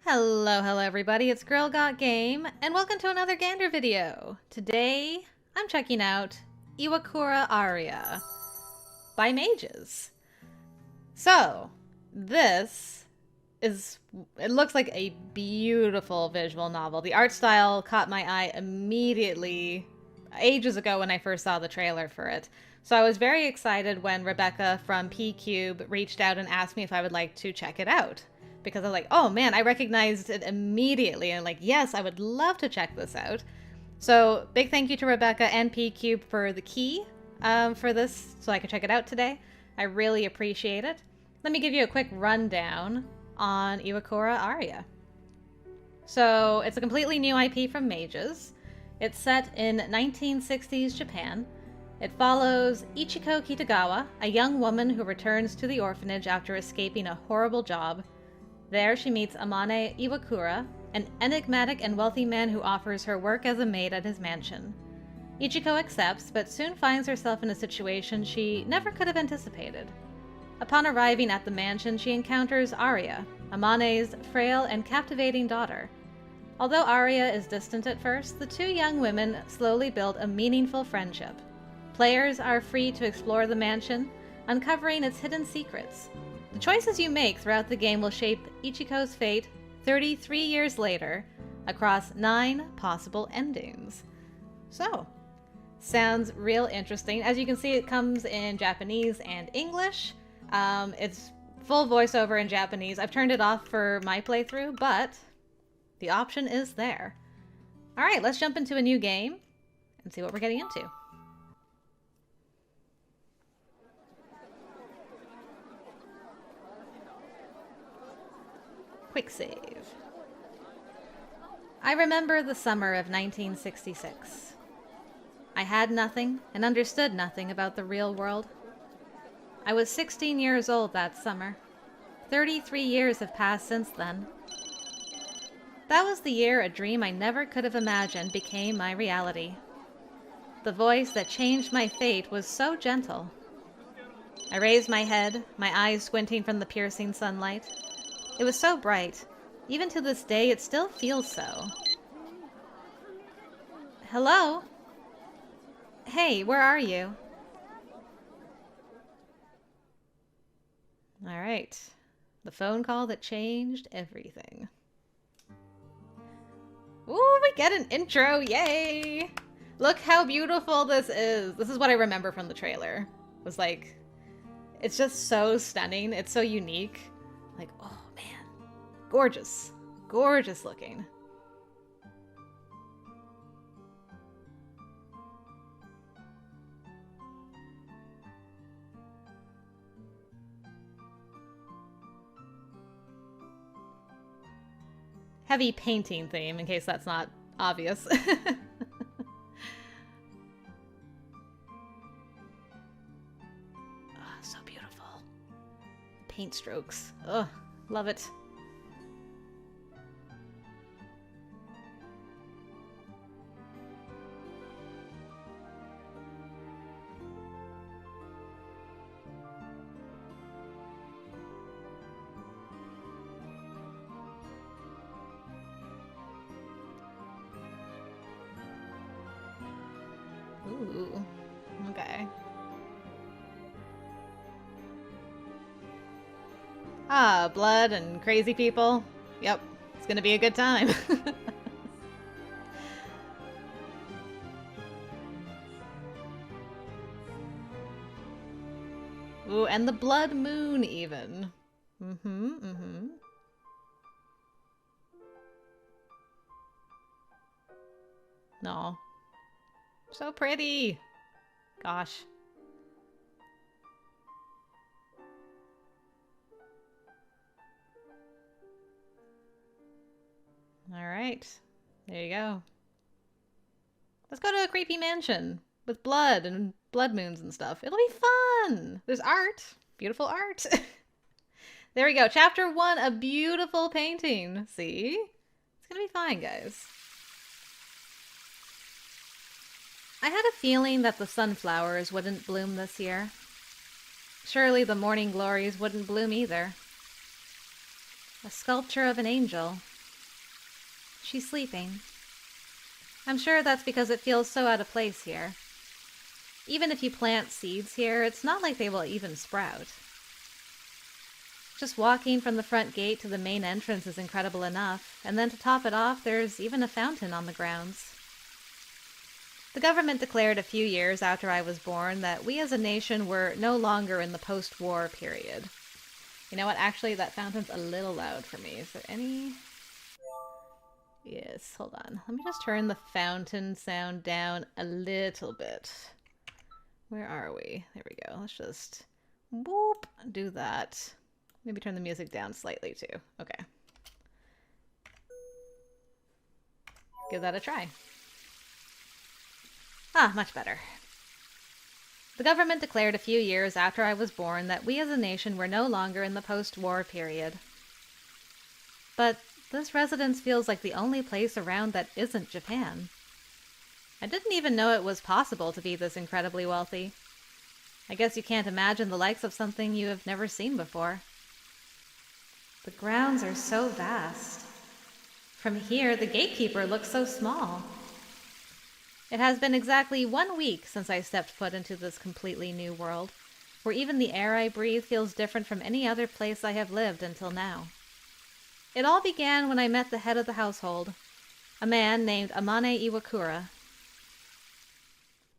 Hello everybody, it's Girl Got Game, and welcome to another Gander video. Today, I'm checking out Iwakura Aria by Mages. So, it looks like a beautiful visual novel. The art style caught my eye immediately, ages ago when I first saw the trailer for it. So I was very excited when Rebecca from P-Cube reached out and asked me if I would like to check it out. Because I was like, oh man, I recognized it immediately. And like, yes, I would love to check this out. So big thank you to Rebecca and P-Cube for the key for this so I could check it out today. I really appreciate it. Let me give you a quick rundown on Iwakura Aria. So it's a completely new IP from Mages. It's set in 1960s Japan. It follows Ichiko Kitagawa, a young woman who returns to the orphanage after escaping a horrible job. There she meets Amane Iwakura, an enigmatic and wealthy man who offers her work as a maid at his mansion. Ichiko accepts, but soon finds herself in a situation she never could have anticipated. Upon arriving at the mansion, she encounters Aria, Amane's frail and captivating daughter. Although Aria is distant at first, the two young women slowly build a meaningful friendship. Players are free to explore the mansion, uncovering its hidden secrets. The choices you make throughout the game will shape Ichiko's fate 33 years later across 9 possible endings. So, sounds real interesting. As you can see, it comes in Japanese and English. It's full voiceover in Japanese. I've turned it off for my playthrough, but the option is there. Alright, let's jump into a new game and see what we're getting into. Quick save. I remember the summer of 1966. I had nothing and understood nothing about the real world. I was 16 years old that summer. 33 years have passed since then. That was the year a dream I never could have imagined became my reality. The voice that changed my fate was so gentle. I raised my head, my eyes squinting from the piercing sunlight. It was so bright. Even to this day, it still feels so. Hello? Hey, where are you? All right. The phone call that changed everything. Ooh, we get an intro. Yay! Look how beautiful this is. This is what I remember from the trailer. It was like, it's just so stunning. It's so unique. Like, oh. Gorgeous. Gorgeous looking. Heavy painting theme, in case that's not obvious. Oh, so beautiful. Paint strokes. Ugh, love it. Ooh, okay. Ah, blood and crazy people. Yep, it's gonna be a good time. Ooh, and the blood moon even. No. So pretty. Gosh. All right. There you go. Let's go to a creepy mansion with blood and blood moons and stuff. It'll be fun. There's art. Beautiful art. There we go. Chapter 1, a beautiful painting. See? It's gonna be fine, guys. I had a feeling that the sunflowers wouldn't bloom this year. Surely the morning glories wouldn't bloom either. A sculpture of an angel, She's sleeping. I'm sure that's because it feels so out of place here. Even if you plant seeds here, it's not like they will even sprout. Just walking from the front gate to the main entrance is incredible enough, and then to top it off, there's even a fountain on the grounds. The government declared a few years after I was born that we as a nation were no longer in the post-war period. You know what? Actually, that fountain's a little loud for me. Is there any... Yes, hold on. Let me just turn the fountain sound down a little bit. Where are we? There we go. Let's just... Whoop! Do that. Maybe turn the music down slightly, too. Okay. Give that a try. Ah, much better. The government declared a few years after I was born that we as a nation were no longer in the post-war period. But this residence feels like the only place around that isn't Japan. I didn't even know it was possible to be this incredibly wealthy. I guess you can't imagine the likes of something you have never seen before. The grounds are so vast. From here, the gatekeeper looks so small. It has been exactly 1 week since I stepped foot into this completely new world, where even the air I breathe feels different from any other place I have lived until now. It all began when I met the head of the household, a man named Amane Iwakura.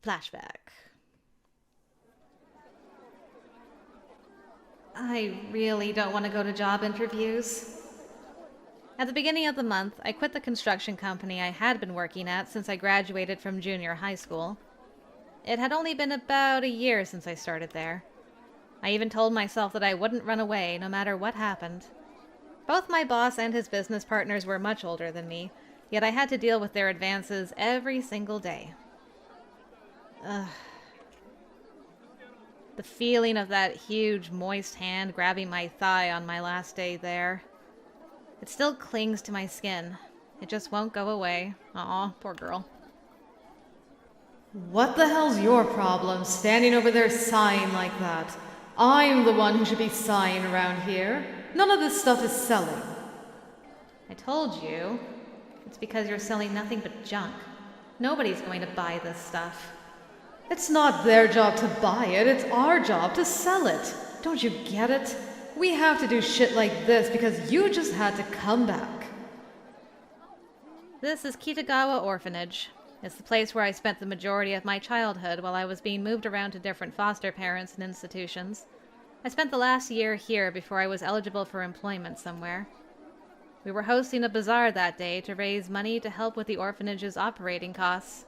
Flashback. I really don't want to go to job interviews. At the beginning of the month, I quit the construction company I had been working at since I graduated from junior high school. It had only been about a year since I started there. I even told myself that I wouldn't run away no matter what happened. Both my boss and his business partners were much older than me, yet I had to deal with their advances every single day. Ugh. The feeling of that huge, moist hand grabbing my thigh on my last day there. It still clings to my skin. It just won't go away. Aw, poor girl. What the hell's your problem, standing over there sighing like that? I'm the one who should be sighing around here. None of this stuff is selling. I told you. It's because you're selling nothing but junk. Nobody's going to buy this stuff. It's not their job to buy it, it's our job to sell it. Don't you get it? We have to do shit like this because you just had to come back. This is Kitagawa Orphanage. It's the place where I spent the majority of my childhood while I was being moved around to different foster parents and institutions. I spent the last year here before I was eligible for employment somewhere. We were hosting a bazaar that day to raise money to help with the orphanage's operating costs.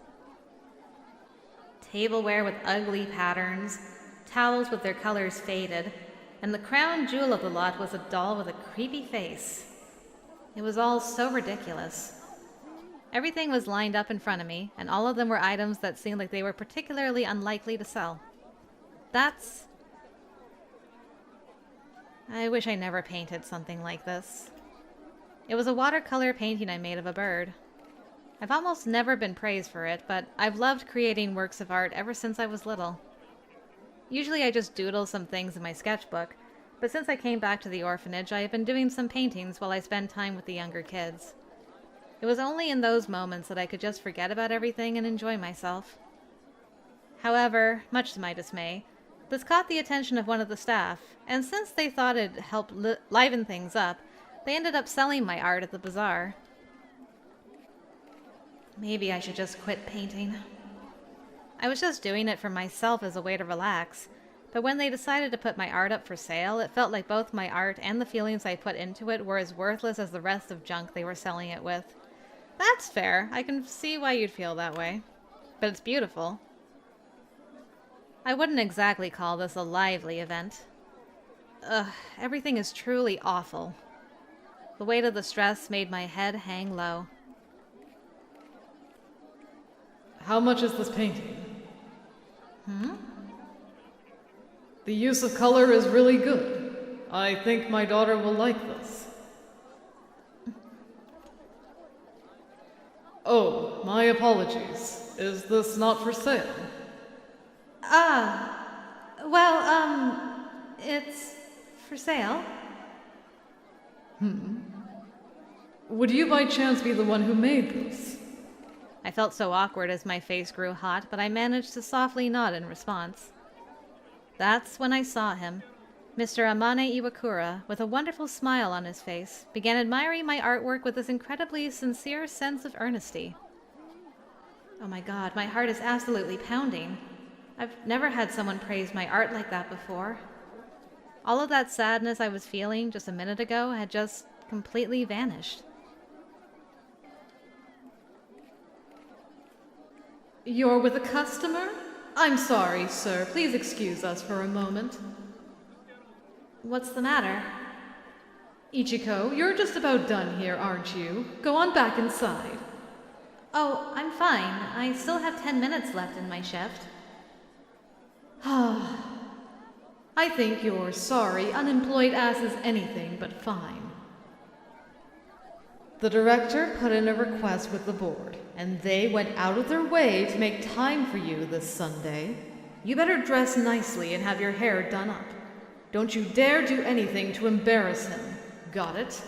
Tableware with ugly patterns, towels with their colors faded, and the crown jewel of the lot was a doll with a creepy face. It was all so ridiculous. Everything was lined up in front of me, and all of them were items that seemed like they were particularly unlikely to sell. I wish I never painted something like this. It was a watercolor painting I made of a bird. I've almost never been praised for it, but I've loved creating works of art ever since I was little. Usually I just doodle some things in my sketchbook, but since I came back to the orphanage, I have been doing some paintings while I spend time with the younger kids. It was only in those moments that I could just forget about everything and enjoy myself. However, much to my dismay, this caught the attention of one of the staff, and since they thought it'd help liven things up, they ended up selling my art at the bazaar. Maybe I should just quit painting. I was just doing it for myself as a way to relax, but when they decided to put my art up for sale, it felt like both my art and the feelings I put into it were as worthless as the rest of junk they were selling it with. That's fair. I can see why you'd feel that way. But it's beautiful. I wouldn't exactly call this a lively event. Everything is truly awful. The weight of the stress made my head hang low. How much is this painting? The use of color is really good. I think my daughter will like this. Oh, my apologies. Is this not for sale? It's for sale. Would you by chance be the one who made this? I felt so awkward as my face grew hot, but I managed to softly nod in response. That's when I saw him. Mr. Amane Iwakura, with a wonderful smile on his face, began admiring my artwork with this incredibly sincere sense of earnesty. Oh my god, my heart is absolutely pounding. I've never had someone praise my art like that before. All of that sadness I was feeling just a minute ago had just completely vanished. You're with a customer? I'm sorry, sir. Please excuse us for a moment. What's the matter? Ichiko, you're just about done here, aren't you? Go on back inside. Oh, I'm fine. I still have 10 minutes left in my shift. I think your sorry, unemployed ass is anything but fine. The director put in a request with the board, and they went out of their way to make time for you this Sunday. You better dress nicely and have your hair done up. Don't you dare do anything to embarrass him. Got it?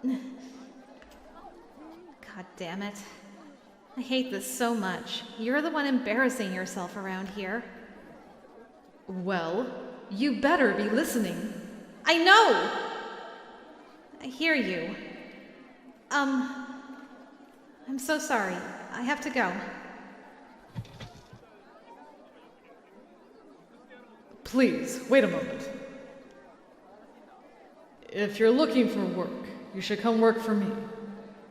God damn it. I hate this so much. You're the one embarrassing yourself around here. Well, you better be listening. I know! I hear you. I'm so sorry. I have to go. Please, wait a moment. If you're looking for work, you should come work for me.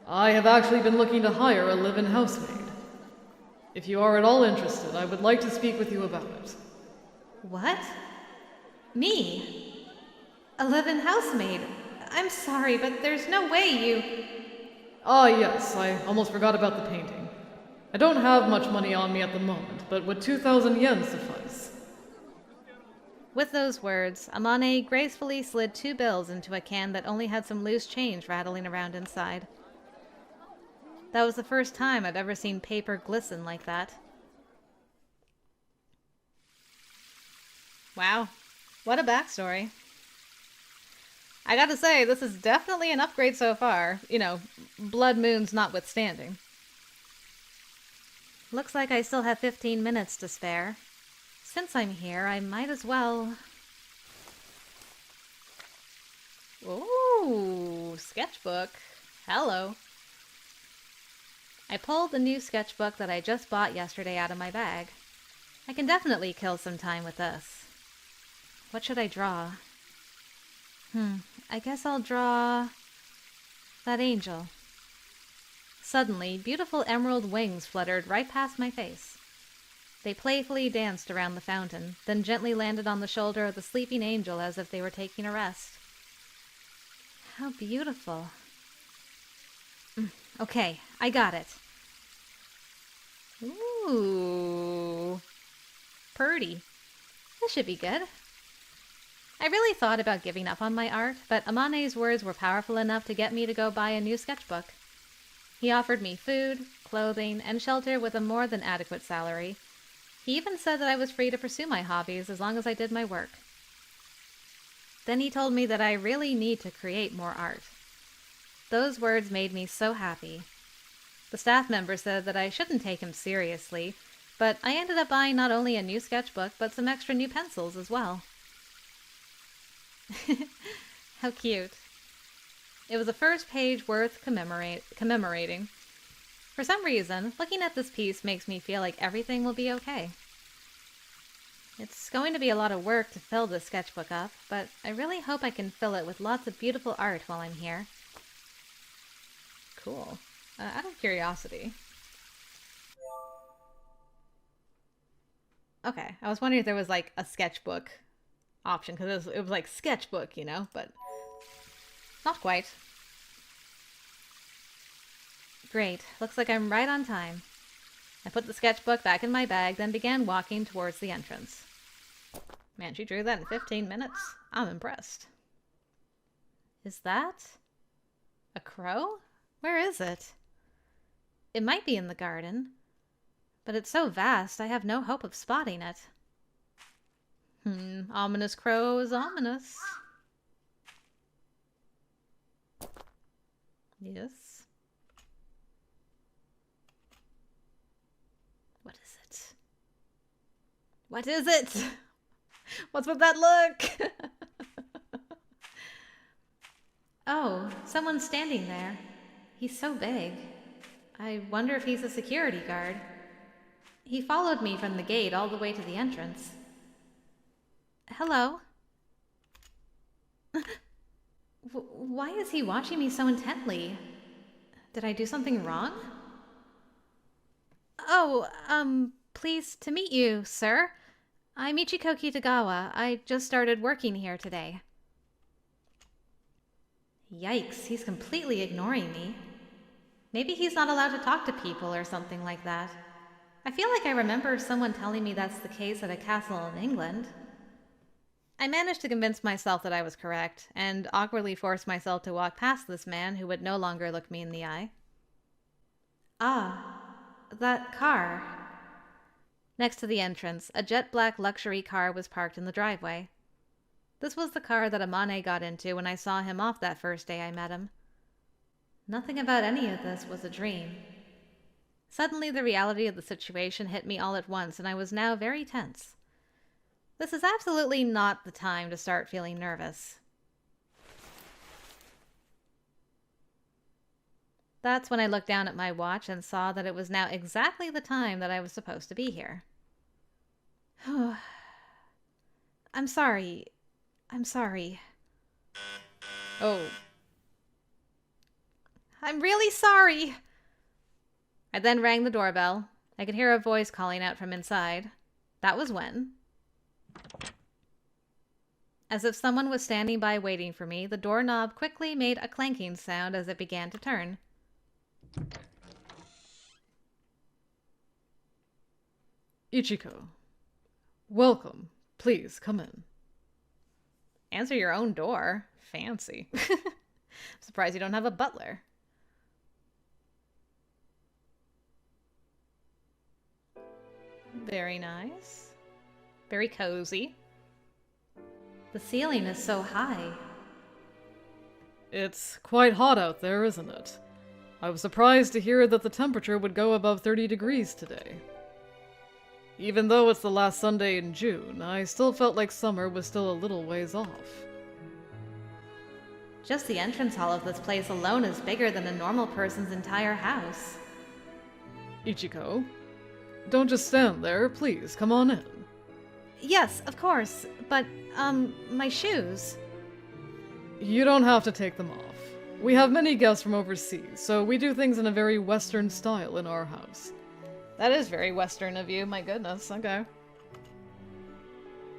I have actually been looking to hire a live-in housemaid. If you are at all interested, I would like to speak with you about it. What? Me? A live-in housemaid? I'm sorry, but there's no way you... Ah, yes, I almost forgot about the painting. I don't have much money on me at the moment, but would 2,000 yen suffice? With those words, Amane gracefully slid 2 bills into a can that only had some loose change rattling around inside. That was the first time I've ever seen paper glisten like that. Wow, what a backstory. I gotta say, this is definitely an upgrade so far. You know, blood moons notwithstanding. Looks like I still have 15 minutes to spare. Since I'm here, I might as well... Ooh, sketchbook. Hello. I pulled the new sketchbook that I just bought yesterday out of my bag. I can definitely kill some time with this. What should I draw? I guess I'll draw... that angel. Suddenly, beautiful emerald wings fluttered right past my face. They playfully danced around the fountain, then gently landed on the shoulder of the sleeping angel as if they were taking a rest. How beautiful. Okay, I got it. Ooh. Purty. This should be good. I really thought about giving up on my art, but Amane's words were powerful enough to get me to go buy a new sketchbook. He offered me food, clothing, and shelter with a more than adequate salary. He even said that I was free to pursue my hobbies as long as I did my work. Then he told me that I really need to create more art. Those words made me so happy. The staff member said that I shouldn't take him seriously, but I ended up buying not only a new sketchbook, but some extra new pencils as well. How cute. It was a first page worth commemorating. For some reason, looking at this piece makes me feel like everything will be okay. It's going to be a lot of work to fill this sketchbook up, but I really hope I can fill it with lots of beautiful art while I'm here. Cool. Out of curiosity. Okay, I was wondering if there was like a sketchbook option, because it was like sketchbook, you know, but not quite. Great, looks like I'm right on time. I put the sketchbook back in my bag, then began walking towards the entrance. Man, she drew that in 15 minutes. I'm impressed. Is that a crow? Where is it? It might be in the garden, but it's so vast I have no hope of spotting it. Ominous crow is ominous. Yes. What is it? What is it? What's with that look? Oh, someone's standing there. He's so big. I wonder if he's a security guard. He followed me from the gate all the way to the entrance. Hello. Why is he watching me so intently? Did I do something wrong? Oh, pleased to meet you, sir. I'm Ichiko Kitagawa. I just started working here today. Yikes, he's completely ignoring me. Maybe he's not allowed to talk to people or something like that. I feel like I remember someone telling me that's the case at a castle in England. I managed to convince myself that I was correct, and awkwardly forced myself to walk past this man who would no longer look me in the eye. Ah, that car. Next to the entrance, a jet-black luxury car was parked in the driveway. This was the car that Amane got into when I saw him off that first day I met him. Nothing about any of this was a dream. Suddenly, the reality of the situation hit me all at once, and I was now very tense. This is absolutely not the time to start feeling nervous. That's when I looked down at my watch and saw that it was now exactly the time that I was supposed to be here. I'm sorry. I'm sorry. Oh. I'm really sorry. I then rang the doorbell. I could hear a voice calling out from inside. That was when. As if someone was standing by waiting for me, the doorknob quickly made a clanking sound as it began to turn. Ichiko. Welcome. Please, come in. Answer your own door? Fancy. Surprised you don't have a butler. Very nice. Very cozy. The ceiling is so high. It's quite hot out there, isn't it? I was surprised to hear that the temperature would go above 30 degrees today. Even though it's the last Sunday in June, I still felt like summer was still a little ways off. Just the entrance hall of this place alone is bigger than a normal person's entire house. Ichiko, don't just stand there, please, come on in. Yes, of course, but, my shoes. You don't have to take them off. We have many guests from overseas, so we do things in a very Western style in our house. That is very Western of you, my goodness, okay.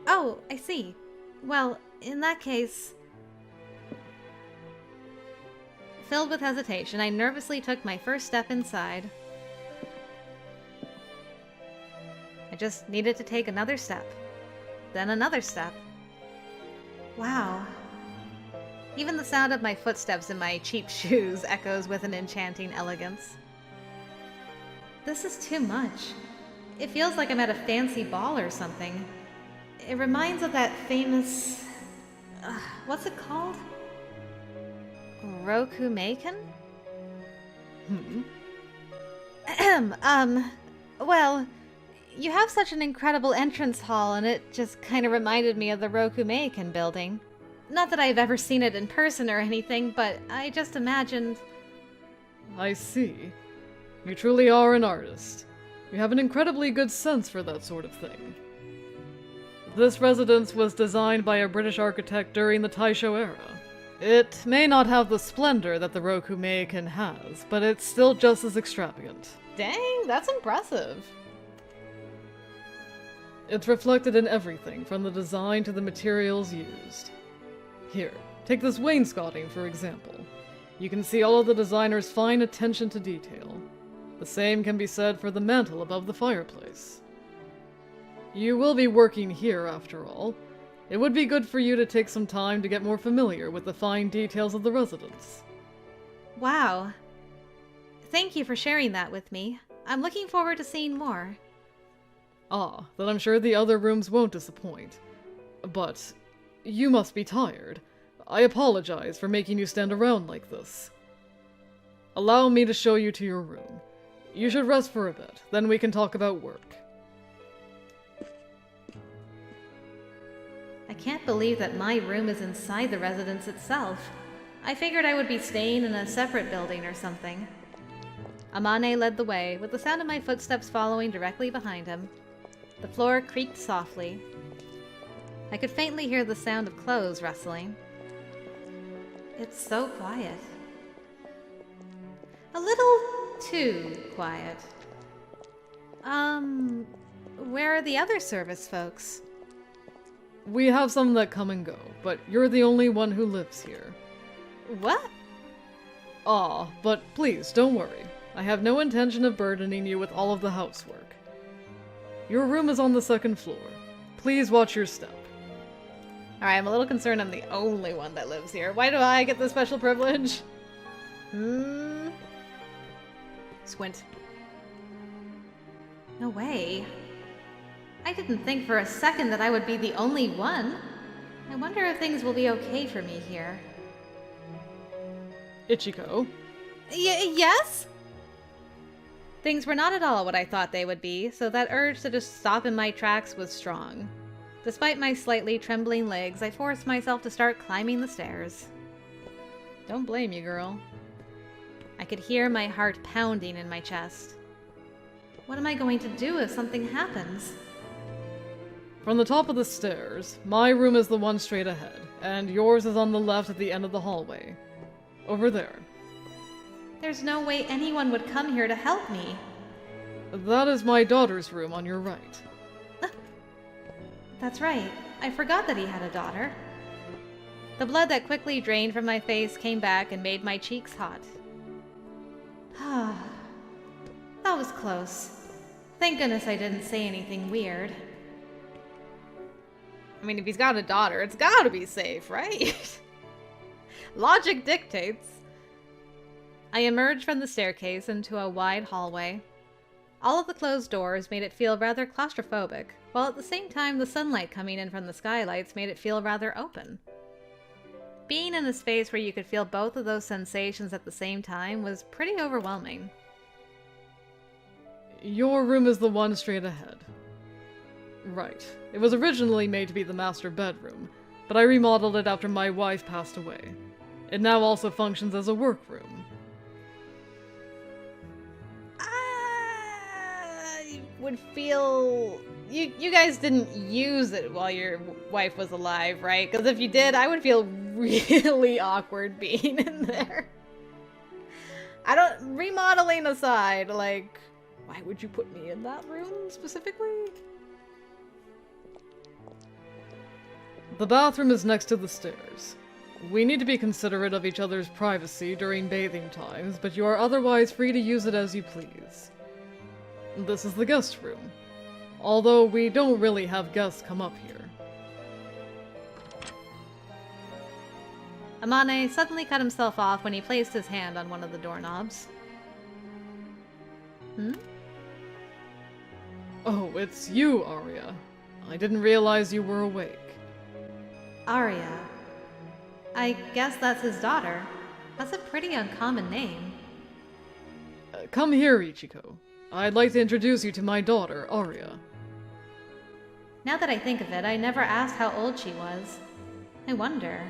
Oh, I see. Well, in that case... Filled with hesitation, I nervously took my first step inside. I just needed to take another step. Then another step. Wow. Even the sound of my footsteps in my cheap shoes echoes with an enchanting elegance. This is too much. It feels like I'm at a fancy ball or something. It reminds of that famous... what's it called? Rokumeikan? Well, you have such an incredible entrance hall, and it just kind of reminded me of the Rokumeikan building. Not that I've ever seen it in person or anything, but I just imagined... I see. You truly are an artist. You have an incredibly good sense for that sort of thing. This residence was designed by a British architect during the Taisho era. It may not have the splendor that the Rokumeikan has, but it's still just as extravagant. Dang, that's impressive. It's reflected in everything, from the design to the materials used. Here, take this wainscoting, for example. You can see all of the designer's fine attention to detail. The same can be said for the mantel above the fireplace. You will be working here, after all. It would be good for you to take some time to get more familiar with the fine details of the residence. Wow. Thank you for sharing that with me. I'm looking forward to seeing more. Ah, then I'm sure the other rooms won't disappoint. But you must be tired. I apologize for making you stand around like this. Allow me to show you to your room. You should rest for a bit, then we can talk about work. I can't believe that my room is inside the residence itself. I figured I would be staying in a separate building or something. Amane led the way, with the sound of my footsteps following directly behind him. The floor creaked softly. I could faintly hear the sound of clothes rustling. It's so quiet. A little too quiet. Where are the other service folks? We have some that come and go, but you're the only one who lives here. What? But please, don't worry. I have no intention of burdening you with all of the housework. Your room is on the second floor. Please watch your step. Alright, I'm a little concerned I'm the only one that lives here. Why do I get this special privilege? Squint. No way. I didn't think for a second that I would be the only one. I wonder if things will be okay for me here. Ichiko? Yes? Things were not at all what I thought they would be, so that urge to just stop in my tracks was strong. Despite my slightly trembling legs, I forced myself to start climbing the stairs. Don't blame you, girl. I could hear my heart pounding in my chest. What am I going to do if something happens? From the top of the stairs, my room is the one straight ahead, and yours is on the left at the end of the hallway. Over there. There's no way anyone would come here to help me. That is my daughter's room on your right. That's right. I forgot that he had a daughter. The blood that quickly drained from my face came back and made my cheeks hot. That was close. Thank goodness I didn't say anything weird. I mean, if he's got a daughter, it's gotta be safe, right? Logic dictates. I emerged from the staircase into a wide hallway. All of the closed doors made it feel rather claustrophobic, while at the same time the sunlight coming in from the skylights made it feel rather open. Being in a space where you could feel both of those sensations at the same time was pretty overwhelming. Your room is the one straight ahead. Right. It was originally made to be the master bedroom, but I remodeled it after my wife passed away. It now also functions as a workroom. I would feel... You guys didn't use it while your wife was alive, right? Because if you did, I would feel really awkward being in there. Remodeling aside, like, why would you put me in that room specifically? The bathroom is next to the stairs. We need to be considerate of each other's privacy during bathing times, but you are otherwise free to use it as you please. This is the guest room, although we don't really have guests come up here. Amane suddenly cut himself off when he placed his hand on one of the doorknobs. Oh, it's you, Aria. I didn't realize you were awake. Aria. I guess that's his daughter. That's a pretty uncommon name. Come here, Ichiko. I'd like to introduce you to my daughter, Aria. Now that I think of it, I never asked how old she was. I wonder.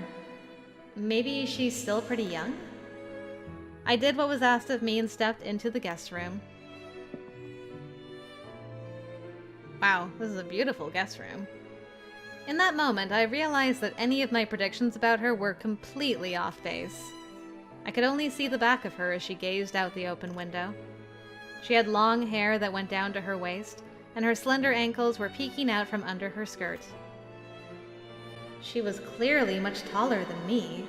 Maybe she's still pretty young? I did what was asked of me and stepped into the guest room. Wow, this is a beautiful guest room. In that moment, I realized that any of my predictions about her were completely off base. I could only see the back of her as she gazed out the open window. She had long hair that went down to her waist, and her slender ankles were peeking out from under her skirt. She was clearly much taller than me.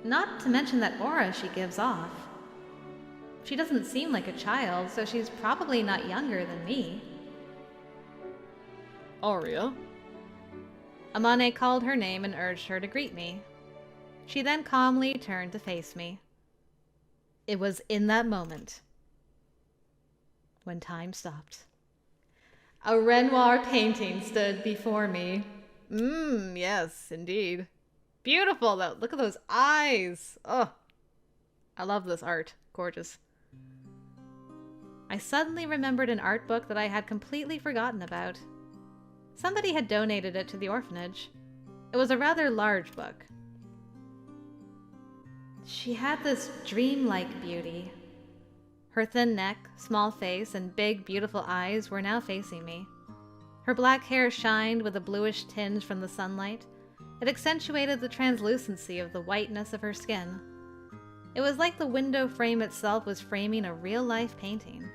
Not to mention that aura she gives off. She doesn't seem like a child, so she's probably not younger than me. Aria? Amane called her name and urged her to greet me. She then calmly turned to face me. It was in that moment when time stopped. A Renoir painting stood before me. Yes, indeed. Beautiful, though. Look at those eyes. Oh. I love this art. Gorgeous. I suddenly remembered an art book that I had completely forgotten about. Somebody had donated it to the orphanage. It was a rather large book. She had this dreamlike beauty. Her thin neck, small face, and big, beautiful eyes were now facing me. Her black hair shined with a bluish tinge from the sunlight. It accentuated the translucency of the whiteness of her skin. It was like the window frame itself was framing a real-life painting.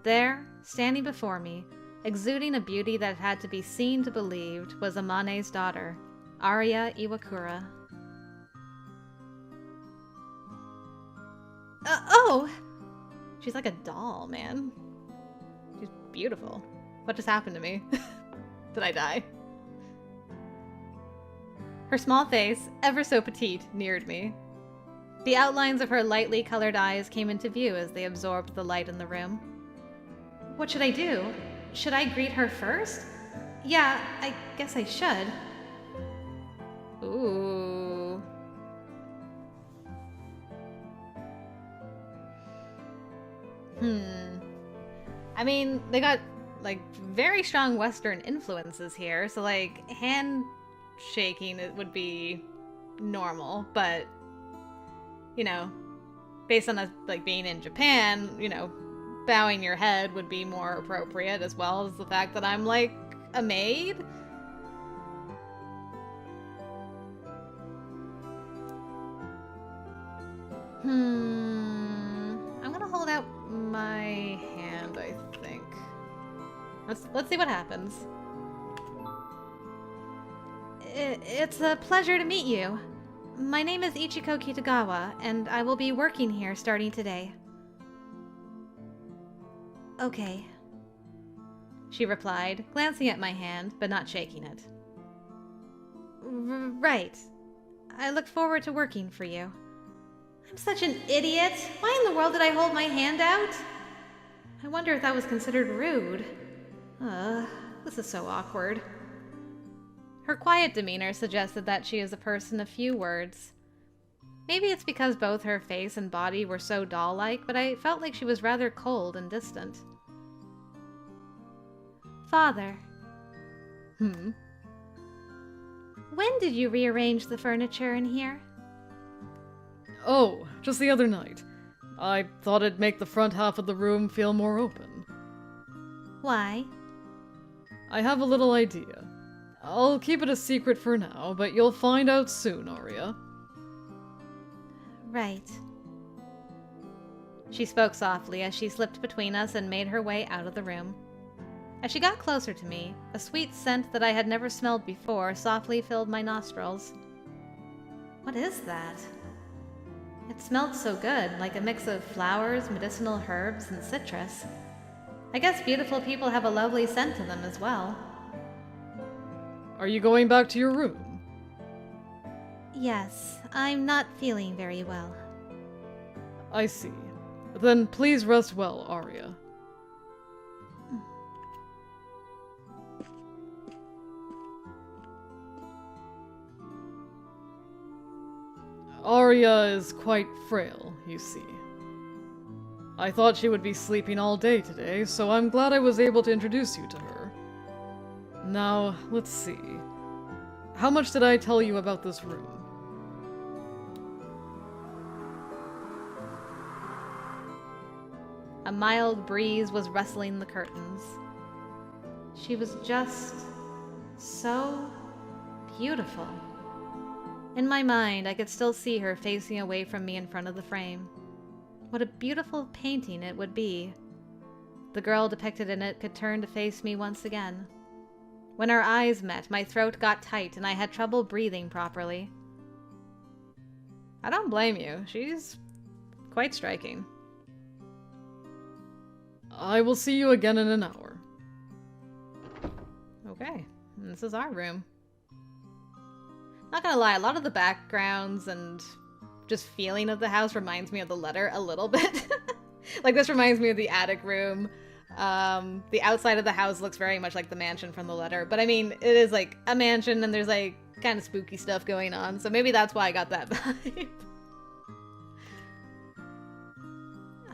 There, standing before me, exuding a beauty that had to be seen to believed, was Amane's daughter, Aria Iwakura. Oh! She's like a doll, man. She's beautiful. What just happened to me? Did I die? Her small face, ever so petite, neared me. The outlines of her lightly colored eyes came into view as they absorbed the light in the room. What should I do? Should I greet her first? Yeah, I guess I should. Ooh. I mean, they got, like, very strong Western influences here, so, like, handshaking it would be normal, but, you know, based on us, like, being in Japan, you know, bowing your head would be more appropriate, as well as the fact that I'm, like, a maid. I'm gonna hold out my hand, I think. Let's see what happens. It's a pleasure to meet you. My name is Ichiko Kitagawa, and I will be working here starting today. Okay, she replied, glancing at my hand, but not shaking it. Right. I look forward to working for you. I'm such an idiot. Why in the world did I hold my hand out? I wonder if that was considered rude. This is so awkward. Her quiet demeanor suggested that she is a person of few words. Maybe it's because both her face and body were so doll-like, but I felt like she was rather cold and distant. Father. When did you rearrange the furniture in here? Oh, just the other night. I thought it'd make the front half of the room feel more open. Why? I have a little idea. I'll keep it a secret for now, but you'll find out soon, Aria. Right. She spoke softly as she slipped between us and made her way out of the room. As she got closer to me, a sweet scent that I had never smelled before softly filled my nostrils. What is that? It smelled so good, like a mix of flowers, medicinal herbs, and citrus. I guess beautiful people have a lovely scent to them as well. Are you going back to your room? Yes, I'm not feeling very well. I see. Then please rest well, Aria. Aria is quite frail, you see. I thought she would be sleeping all day today, so I'm glad I was able to introduce you to her. Now, let's see. How much did I tell you about this room? A mild breeze was rustling the curtains. She was just so beautiful. In my mind, I could still see her facing away from me in front of the frame. What a beautiful painting it would be. The girl depicted in it could turn to face me once again. When our eyes met, my throat got tight and I had trouble breathing properly. I don't blame you. She's quite striking. I will see you again in an hour. Okay, this is our room. Not gonna lie, a lot of the backgrounds and just feeling of the house reminds me of the letter a little bit. Like, this reminds me of the attic room. The outside of the house looks very much like the mansion from the letter. But I mean, it is like a mansion and there's like kind of spooky stuff going on. So maybe that's why I got that vibe.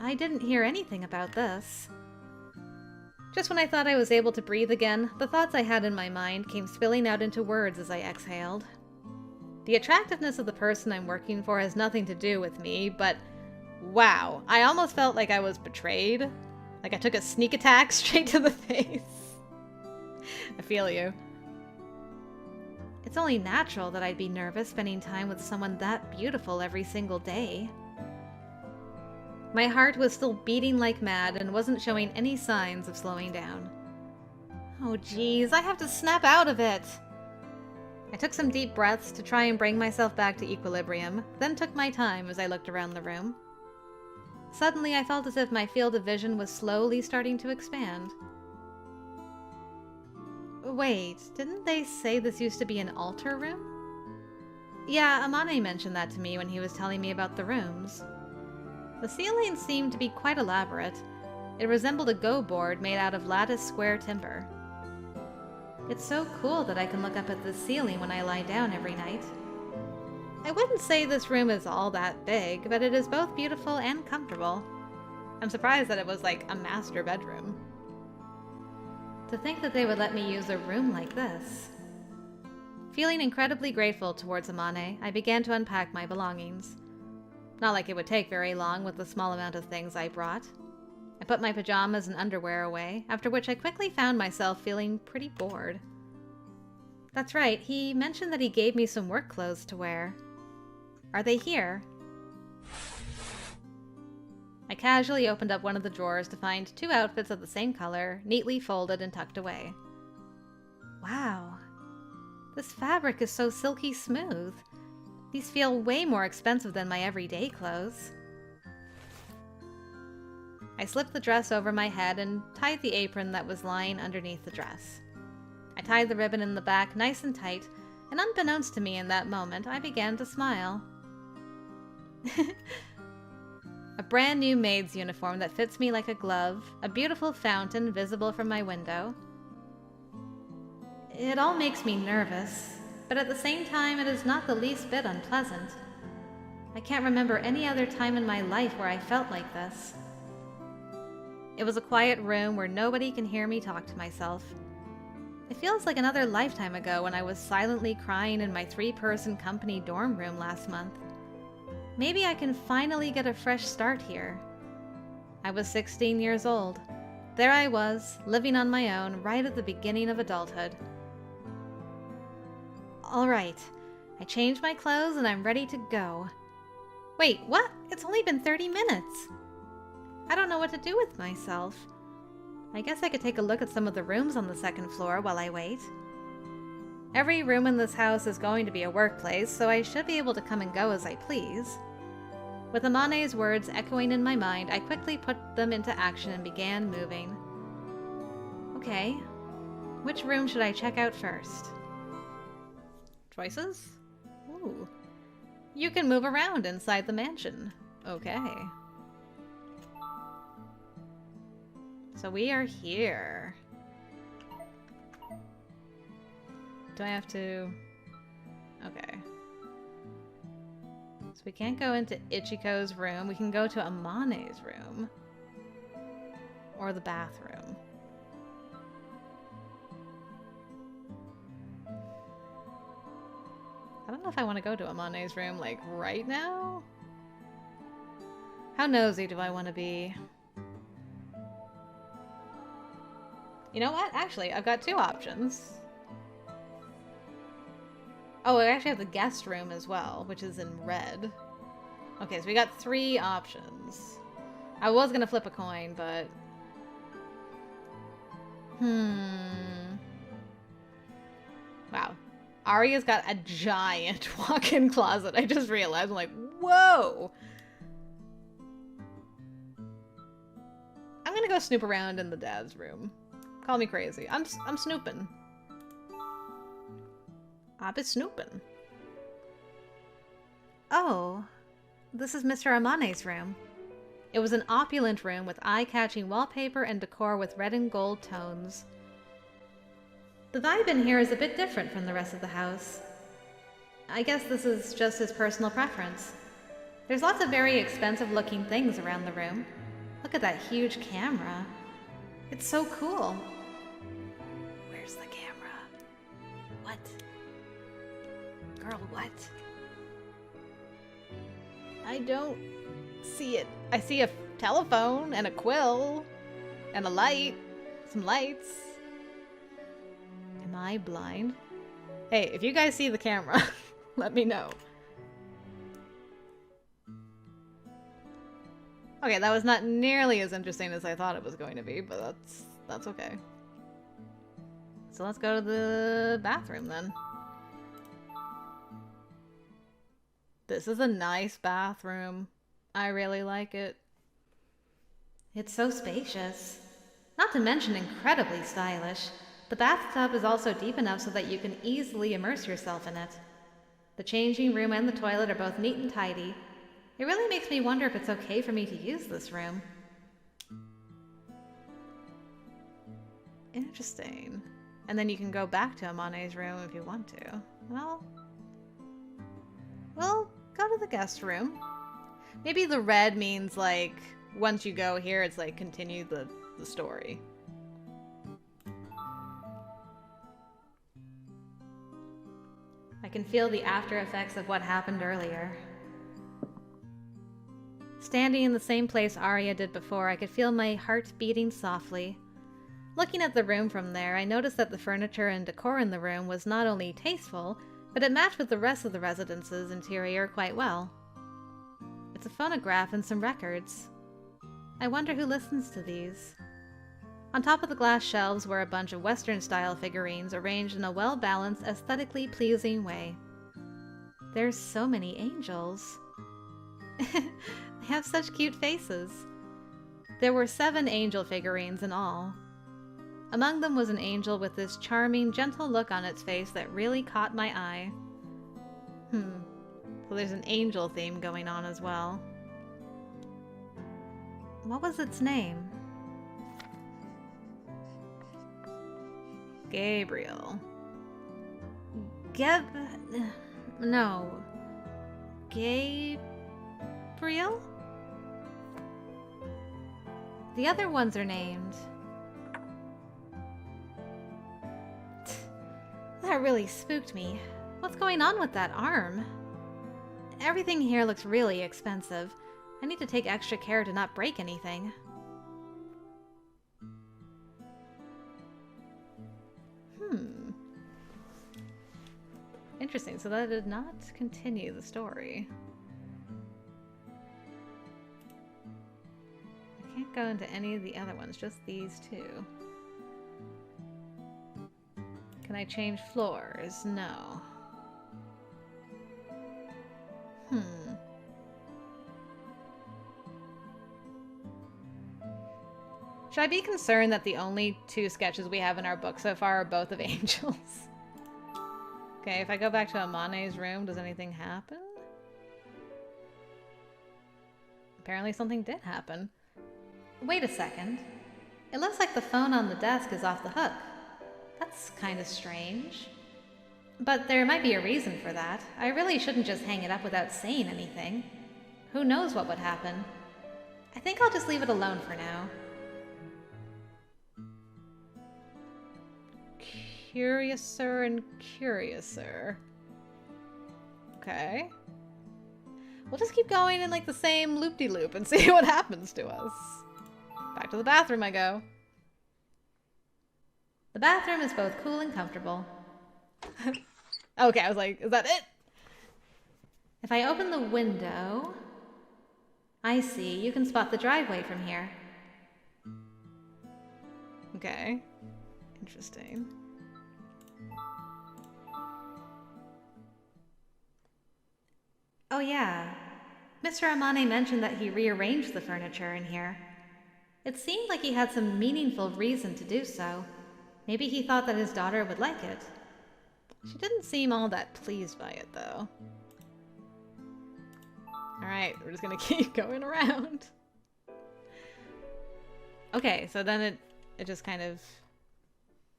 I didn't hear anything about this. Just when I thought I was able to breathe again, the thoughts I had in my mind came spilling out into words as I exhaled. The attractiveness of the person I'm working for has nothing to do with me, but wow, I almost felt like I was betrayed. Like I took a sneak attack straight to the face. I feel you. It's only natural that I'd be nervous spending time with someone that beautiful every single day. My heart was still beating like mad and wasn't showing any signs of slowing down. Oh geez, I have to snap out of it! I took some deep breaths to try and bring myself back to equilibrium, then took my time as I looked around the room. Suddenly I felt as if my field of vision was slowly starting to expand. Wait, didn't they say this used to be an altar room? Yeah, Amane mentioned that to me when he was telling me about the rooms. The ceiling seemed to be quite elaborate. It resembled a go board made out of lattice square timber. It's so cool that I can look up at the ceiling when I lie down every night. I wouldn't say this room is all that big, but it is both beautiful and comfortable. I'm surprised that it was like a master bedroom. To think that they would let me use a room like this. Feeling incredibly grateful towards Amane, I began to unpack my belongings. Not like it would take very long with the small amount of things I brought. I put my pajamas and underwear away, after which I quickly found myself feeling pretty bored. That's right, he mentioned that he gave me some work clothes to wear. Are they here? I casually opened up one of the drawers to find 2 outfits of the same color, neatly folded and tucked away. Wow. This fabric is so silky smooth. These feel way more expensive than my everyday clothes. I slipped the dress over my head and tied the apron that was lying underneath the dress. I tied the ribbon in the back nice and tight, and unbeknownst to me in that moment, I began to smile. A brand new maid's uniform that fits me like a glove, a beautiful fountain visible from my window. It all makes me nervous, but at the same time it is not the least bit unpleasant. I can't remember any other time in my life where I felt like this. It was a quiet room where nobody can hear me talk to myself. It feels like another lifetime ago when I was silently crying in my 3-person company dorm room last month. Maybe I can finally get a fresh start here. I was 16 years old. There I was, living on my own right at the beginning of adulthood. Alright, I changed my clothes and I'm ready to go. Wait, what? It's only been 30 minutes. I don't know what to do with myself. I guess I could take a look at some of the rooms on the 2nd floor while I wait. Every room in this house is going to be a workplace, so I should be able to come and go as I please. With Amane's words echoing in my mind, I quickly put them into action and began moving. Okay, which room should I check out first? Choices? Ooh. You can move around inside the mansion. Okay. So we are here. Do I have to... Okay. So we can't go into Ichiko's room. We can go to Amane's room. Or the bathroom. I don't know if I want to go to Amane's room, like, right now? How nosy do I want to be? You know what? Actually, I've got 2 options. Oh, I actually have the guest room as well, which is in red. Okay, so we got 3 options. I was gonna flip a coin, but... Wow. Aria's got a giant walk-in closet. I just realized. I'm like, whoa! I'm gonna go snoop around in the dad's room. Call me crazy. I'm snooping. I be snooping. Oh, this is Mr. Amane's room. It was an opulent room with eye-catching wallpaper and decor with red and gold tones. The vibe in here is a bit different from the rest of the house. I guess this is just his personal preference. There's lots of very expensive-looking things around the room. Look at that huge camera. It's so cool. Where's the camera? What? Girl, what? I don't see it. I see a telephone and a quill and a light. Some lights. Am I blind? Hey, if you guys see the camera, let me know. Okay, that was not nearly as interesting as I thought it was going to be, but that's okay. So let's go to the bathroom then. This is a nice bathroom. I really like it. It's so spacious. Not to mention incredibly stylish. The bathtub is also deep enough so that you can easily immerse yourself in it. The changing room and the toilet are both neat and tidy. It really makes me wonder if it's okay for me to use this room. Interesting. And then you can go back to Amane's room if you want to. Well, we'll go to the guest room. Maybe the red means, like, once you go here, it's like continue the story. I can feel the after effects of what happened earlier. Standing in the same place Aria did before, I could feel my heart beating softly. Looking at the room from there, I noticed that the furniture and decor in the room was not only tasteful, but it matched with the rest of the residence's interior quite well. It's a phonograph and some records. I wonder who listens to these. On top of the glass shelves were a bunch of Western-style figurines arranged in a well-balanced, aesthetically pleasing way. There's so many angels. They have such cute faces. There were 7 angel figurines in all. Among them was an angel with this charming, gentle look on its face that really caught my eye. So there's an angel theme going on as well. What was its name? Gabriel. No. Gabriel? The other ones are named. That really spooked me. What's going on with that arm? Everything here looks really expensive. I need to take extra care to not break anything. Interesting, so that did not continue the story. I can't go into any of the other ones, just these 2. Can I change floors? No. Should I be concerned that the only 2 sketches we have in our book so far are both of angels? Okay, if I go back to Amane's room, does anything happen? Apparently something did happen. Wait a second. It looks like the phone on the desk is off the hook. That's kind of strange. But there might be a reason for that. I really shouldn't just hang it up without saying anything. Who knows what would happen? I think I'll just leave it alone for now. Curiouser and curiouser. Okay. We'll just keep going in like the same loop-de-loop and see what happens to us. Back to the bathroom I go. The bathroom is both cool and comfortable. Okay, I was like, is that it? If I open the window... I see, you can spot the driveway from here. Okay. Interesting. Oh yeah, Mr. Amane mentioned that he rearranged the furniture in here. It seemed like he had some meaningful reason to do so. Maybe he thought that his daughter would like it. She didn't seem all that pleased by it, though. Alright, we're just gonna keep going around. Okay, so then it just kind of...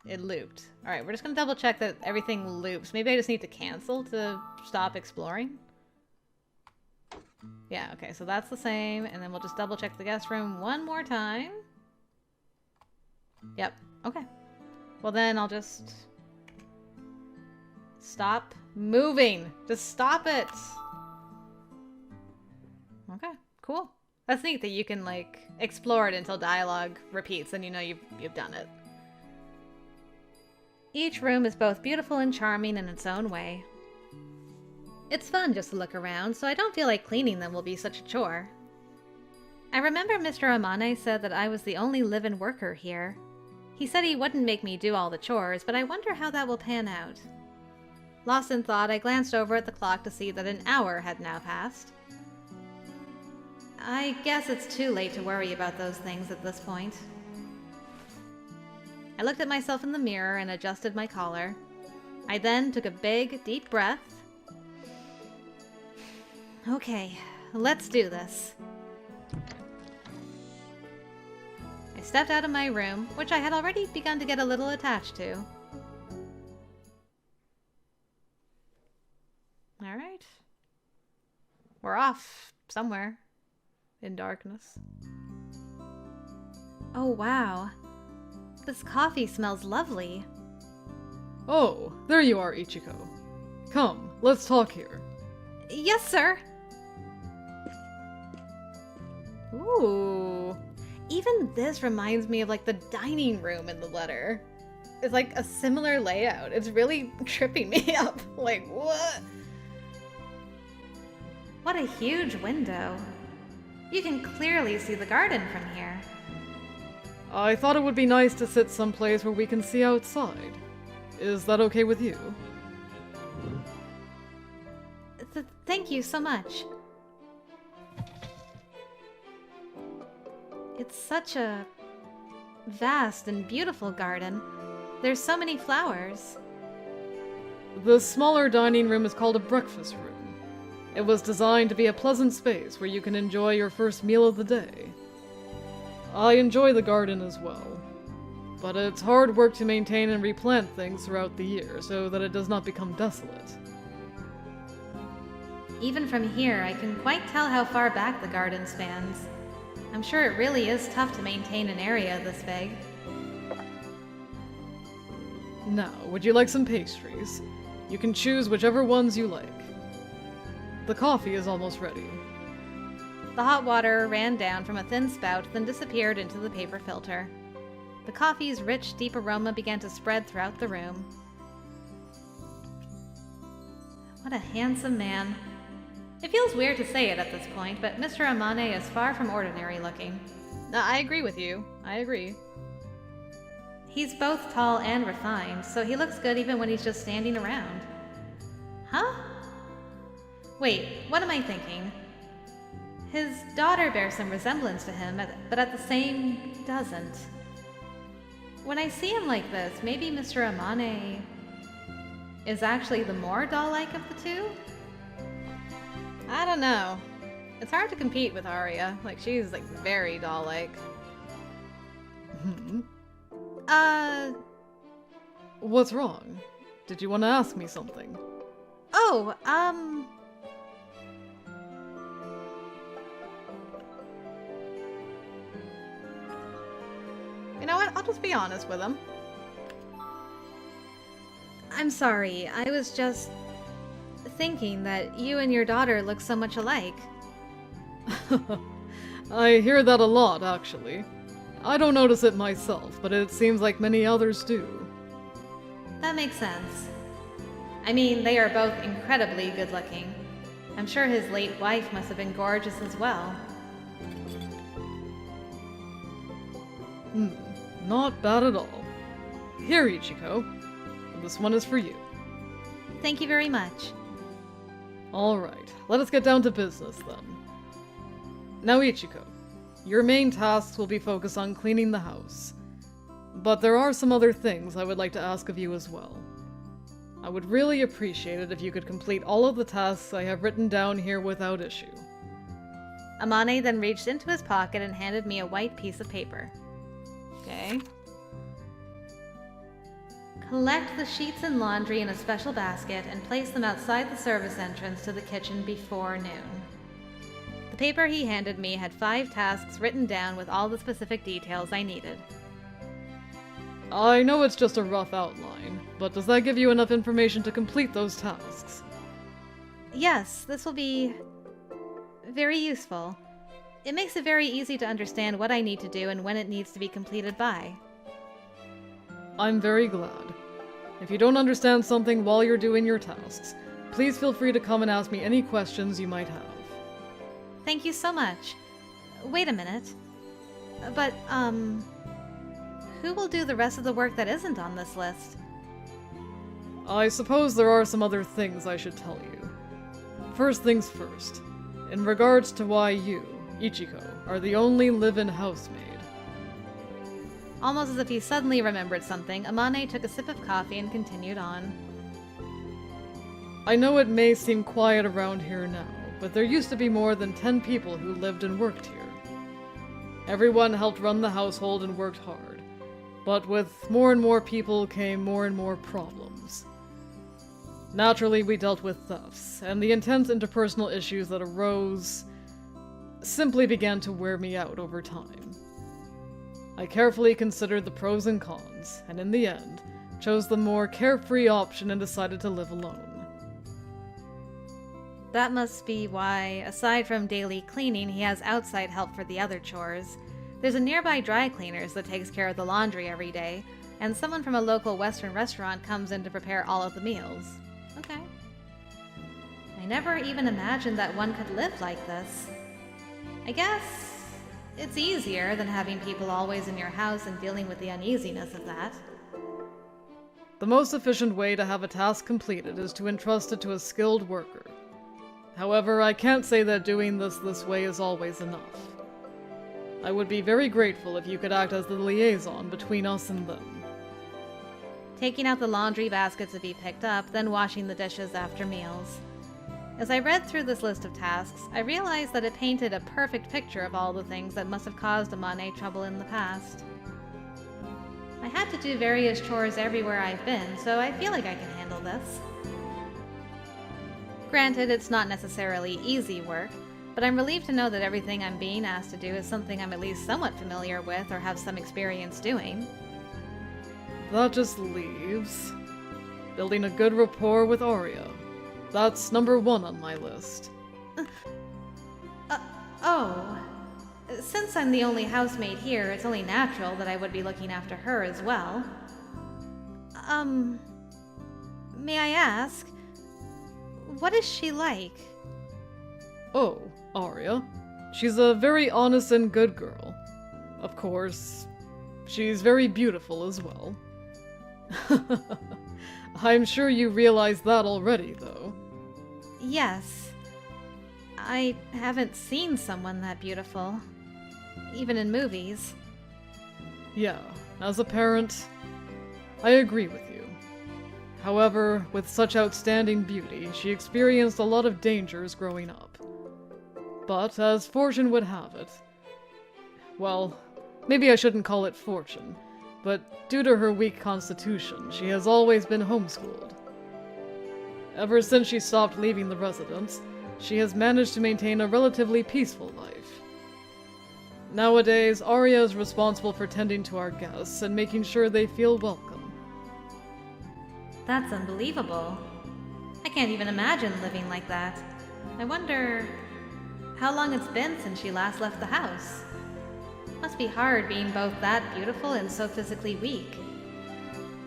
It looped. Alright, we're just gonna double check that everything loops. Maybe I just need to cancel to stop exploring? Yeah, okay, so that's the same, and then we'll just double check the guest room one more time. Yep, okay. Well then I'll just... stop moving! Just stop it! Okay, cool. That's neat that you can, like, explore it until dialogue repeats and you know you've done it. Each room is both beautiful and charming in its own way. It's fun just to look around, so I don't feel like cleaning them will be such a chore. I remember Mr. Amane said that I was the only live-in worker here. He said he wouldn't make me do all the chores, but I wonder how that will pan out. Lost in thought, I glanced over at the clock to see that an hour had now passed. I guess it's too late to worry about those things at this point. I looked at myself in the mirror and adjusted my collar. I then took a big, deep breath. Okay, let's do this. I stepped out of my room, which I had already begun to get a little attached to. Alright. We're off somewhere in darkness. Oh wow. This coffee smells lovely. Oh, there you are, Ichiko. Come, let's talk here. Yes, sir. Ooh. Even this reminds me of like the dining room in the letter. It's like a similar layout. It's really tripping me up. Like, what? What a huge window. You can clearly see the garden from here. I thought it would be nice to sit someplace where we can see outside. Is that okay with you? Thank you so much. It's such a vast and beautiful garden. There's so many flowers. The smaller dining room is called a breakfast room. It was designed to be a pleasant space where you can enjoy your first meal of the day. I enjoy the garden as well, but it's hard work to maintain and replant things throughout the year so that it does not become desolate. Even from here, I can quite tell how far back the garden spans. I'm sure it really is tough to maintain an area this big. Now, would you like some pastries? You can choose whichever ones you like. The coffee is almost ready. The hot water ran down from a thin spout, then disappeared into the paper filter. The coffee's rich, deep aroma began to spread throughout the room. What a handsome man. It feels weird to say it at this point, but Mr. Amane is far from ordinary looking. I agree with you. I agree. He's both tall and refined, so he looks good even when he's just standing around. Huh? Wait, what am I thinking? His daughter bears some resemblance to him, but at the same doesn't. When I see him like this, maybe Mr. Amane is actually the more doll-like of the two? I don't know. It's hard to compete with Aria. Like, she's, like, very doll-like. What's wrong? Did you want to ask me something? Oh, You know what? I'll just be honest with him. I'm sorry. I was just thinking that you and your daughter look so much alike. I hear that a lot, actually. I don't notice it myself, but it seems like many others do. That makes sense. I mean, they are both incredibly good-looking. I'm sure his late wife must have been gorgeous as well. Not bad at all. Here, Ichiko. This one is for you. Thank you very much. Alright, let us get down to business then. Now Ichiko, your main tasks will be focused on cleaning the house. But there are some other things I would like to ask of you as well. I would really appreciate it if you could complete all of the tasks I have written down here without issue. Amane then reached into his pocket and handed me a white piece of paper. Okay. Collect the sheets and laundry in a special basket and place them outside the service entrance to the kitchen before noon. paper he handed me had 5 tasks written down with all the specific details I needed. I know it's just a rough outline, but does that give you enough information to complete those tasks? Yes, this will be very useful. It makes it very easy to understand what I need to do and when it needs to be completed by. I'm very glad. If you don't understand something while you're doing your tasks, please feel free to come and ask me any questions you might have. Thank you so much. Wait a minute. But, who will do the rest of the work that isn't on this list? I suppose there are some other things I should tell you. First things first. In regards to why you, Ichiko, are the only live-in housemaid. Almost as if he suddenly remembered something, Amane took a sip of coffee and continued on. I know it may seem quiet around here now, but there used to be more than 10 people who lived and worked here. Everyone helped run the household and worked hard, but with more and more people came more and more problems. Naturally, we dealt with thefts, and the intense interpersonal issues that arose simply began to wear me out over time. I carefully considered the pros and cons, and in the end, chose the more carefree option and decided to live alone. That must be why, aside from daily cleaning, he has outside help for the other chores. There's a nearby dry cleaners that takes care of the laundry every day, and someone from a local Western restaurant comes in to prepare all of the meals. Okay. I never even imagined that one could live like this. I guess it's easier than having people always in your house and dealing with the uneasiness of that. The most efficient way to have a task completed is to entrust it to a skilled worker. However, I can't say that doing this way is always enough. I would be very grateful if you could act as the liaison between us and them. Taking out the laundry basket to be picked up, then washing the dishes after meals. As I read through this list of tasks, I realized that it painted a perfect picture of all the things that must have caused Amane trouble in the past. I had to do various chores everywhere I've been, so I feel like I can handle this. Granted, it's not necessarily easy work, but I'm relieved to know that everything I'm being asked to do is something I'm at least somewhat familiar with or have some experience doing. That just leaves building a good rapport with Aria. That's number 1 on my list. Since I'm the only housemaid here, it's only natural that I would be looking after her as well. May I ask, what is she like? Oh, Aria. She's a very honest and good girl. Of course, she's very beautiful as well. I'm sure you realize that already, though. Yes. I haven't seen someone that beautiful. Even in movies. Yeah, as a parent, I agree with you. However, with such outstanding beauty, she experienced a lot of dangers growing up. But, as fortune would have it... Well, maybe I shouldn't call it fortune, but due to her weak constitution, she has always been homeschooled. Ever since she stopped leaving the residence, she has managed to maintain a relatively peaceful life. Nowadays, Aria is responsible for tending to our guests and making sure they feel welcome. That's unbelievable. I can't even imagine living like that. I wonder how long it's been since she last left the house. Must be hard being both that beautiful and so physically weak.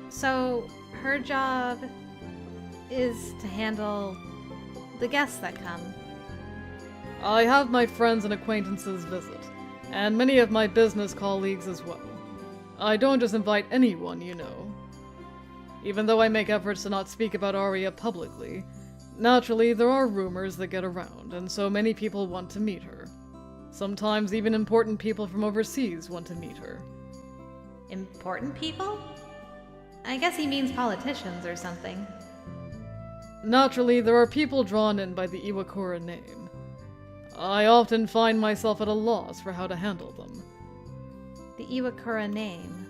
So, her job is to handle the guests that come. I have my friends and acquaintances visit, and many of my business colleagues as well. I don't just invite anyone, you know. Even though I make efforts to not speak about Aria publicly, naturally there are rumors that get around, and so many people want to meet her. Sometimes even important people from overseas want to meet her. Important people? I guess he means politicians or something. Naturally, there are people drawn in by the Iwakura name. I often find myself at a loss for how to handle them. The Iwakura name.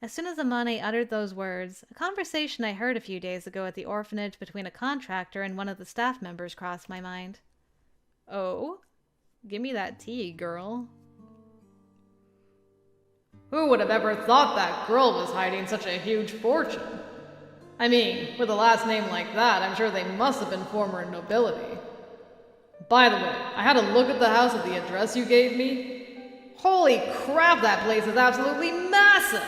As soon as Amane uttered those words, a conversation I heard a few days ago at the orphanage between a contractor and one of the staff members crossed my mind. Oh? Give me that tea, girl. Who would have ever thought that girl was hiding such a huge fortune? I mean, with a last name like that, I'm sure they must have been former nobility. By the way, I had a look at the house at the address you gave me. Holy crap, that place is absolutely massive!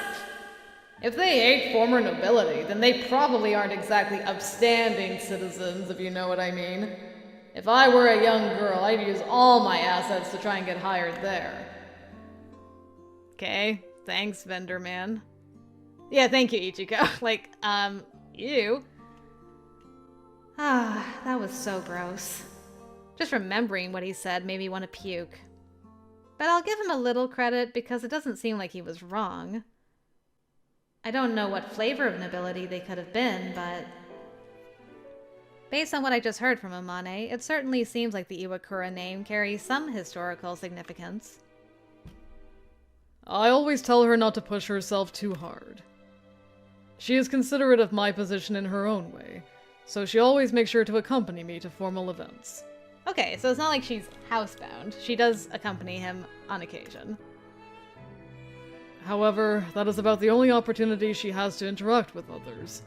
If they ain't former nobility, then they probably aren't exactly upstanding citizens, if you know what I mean. If I were a young girl, I'd use all my assets to try and get hired there. Okay, thanks, vendor man. Yeah, thank you, Ichiko. You. Ah, that was so gross. Just remembering what he said made me want to puke. But I'll give him a little credit because it doesn't seem like he was wrong. I don't know what flavor of nobility they could have been, but... Based on what I just heard from Amane, it certainly seems like the Iwakura name carries some historical significance. I always tell her not to push herself too hard. She is considerate of my position in her own way, so she always makes sure to accompany me to formal events. Okay, so it's not like she's housebound. She does accompany him on occasion. However, that is about the only opportunity she has to interact with others.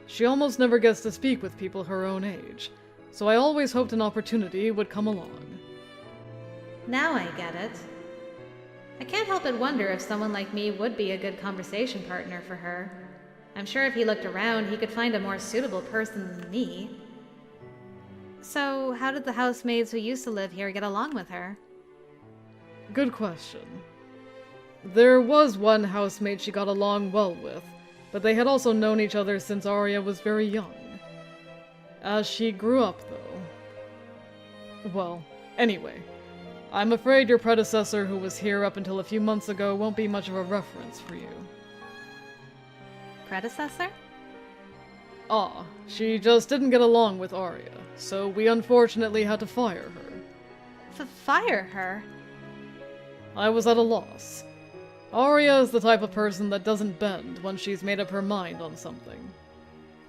She almost never gets to speak with people her own age, so I always hoped an opportunity would come along. Now I get it. I can't help but wonder if someone like me would be a good conversation partner for her. I'm sure if he looked around, he could find a more suitable person than me. So, how did the housemaids who used to live here get along with her? Good question. There was one housemaid she got along well with, but they had also known each other since Aria was very young. As she grew up, though... Well, anyway, I'm afraid your predecessor who was here up until a few months ago won't be much of a reference for you. Predecessor? Ah, she just didn't get along with Aria, so we unfortunately had to fire her. Fire her? I was at a loss. Aria is the type of person that doesn't bend when she's made up her mind on something.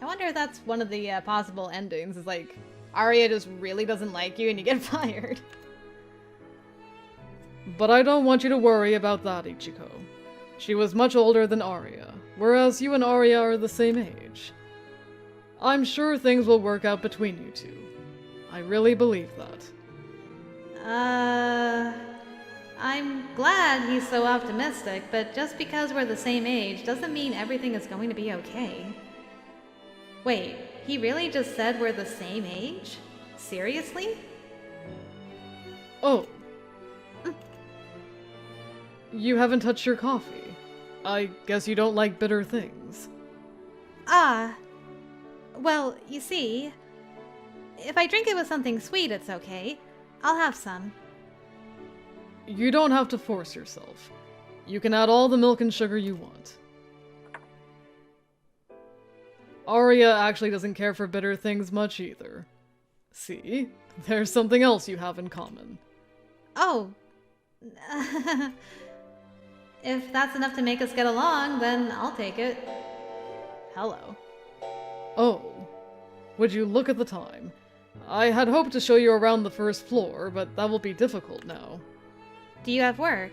I wonder if that's one of the possible endings, is like, Aria just really doesn't like you and you get fired. But I don't want you to worry about that, Ichiko. She was much older than Aria, whereas you and Aria are the same age. I'm sure things will work out between you two. I really believe that. I'm glad he's so optimistic, but just because we're the same age doesn't mean everything is going to be okay. Wait, he really just said we're the same age? Seriously? Oh. You haven't touched your coffee. I guess you don't like bitter things. Well, you see, if I drink it with something sweet, it's okay. I'll have some. You don't have to force yourself. You can add all the milk and sugar you want. Aria actually doesn't care for bitter things much either. See? There's something else you have in common. Oh. If that's enough to make us get along, then I'll take it. Hello. Oh. Would you look at the time? I had hoped to show you around the first floor, but that will be difficult now. Do you have work?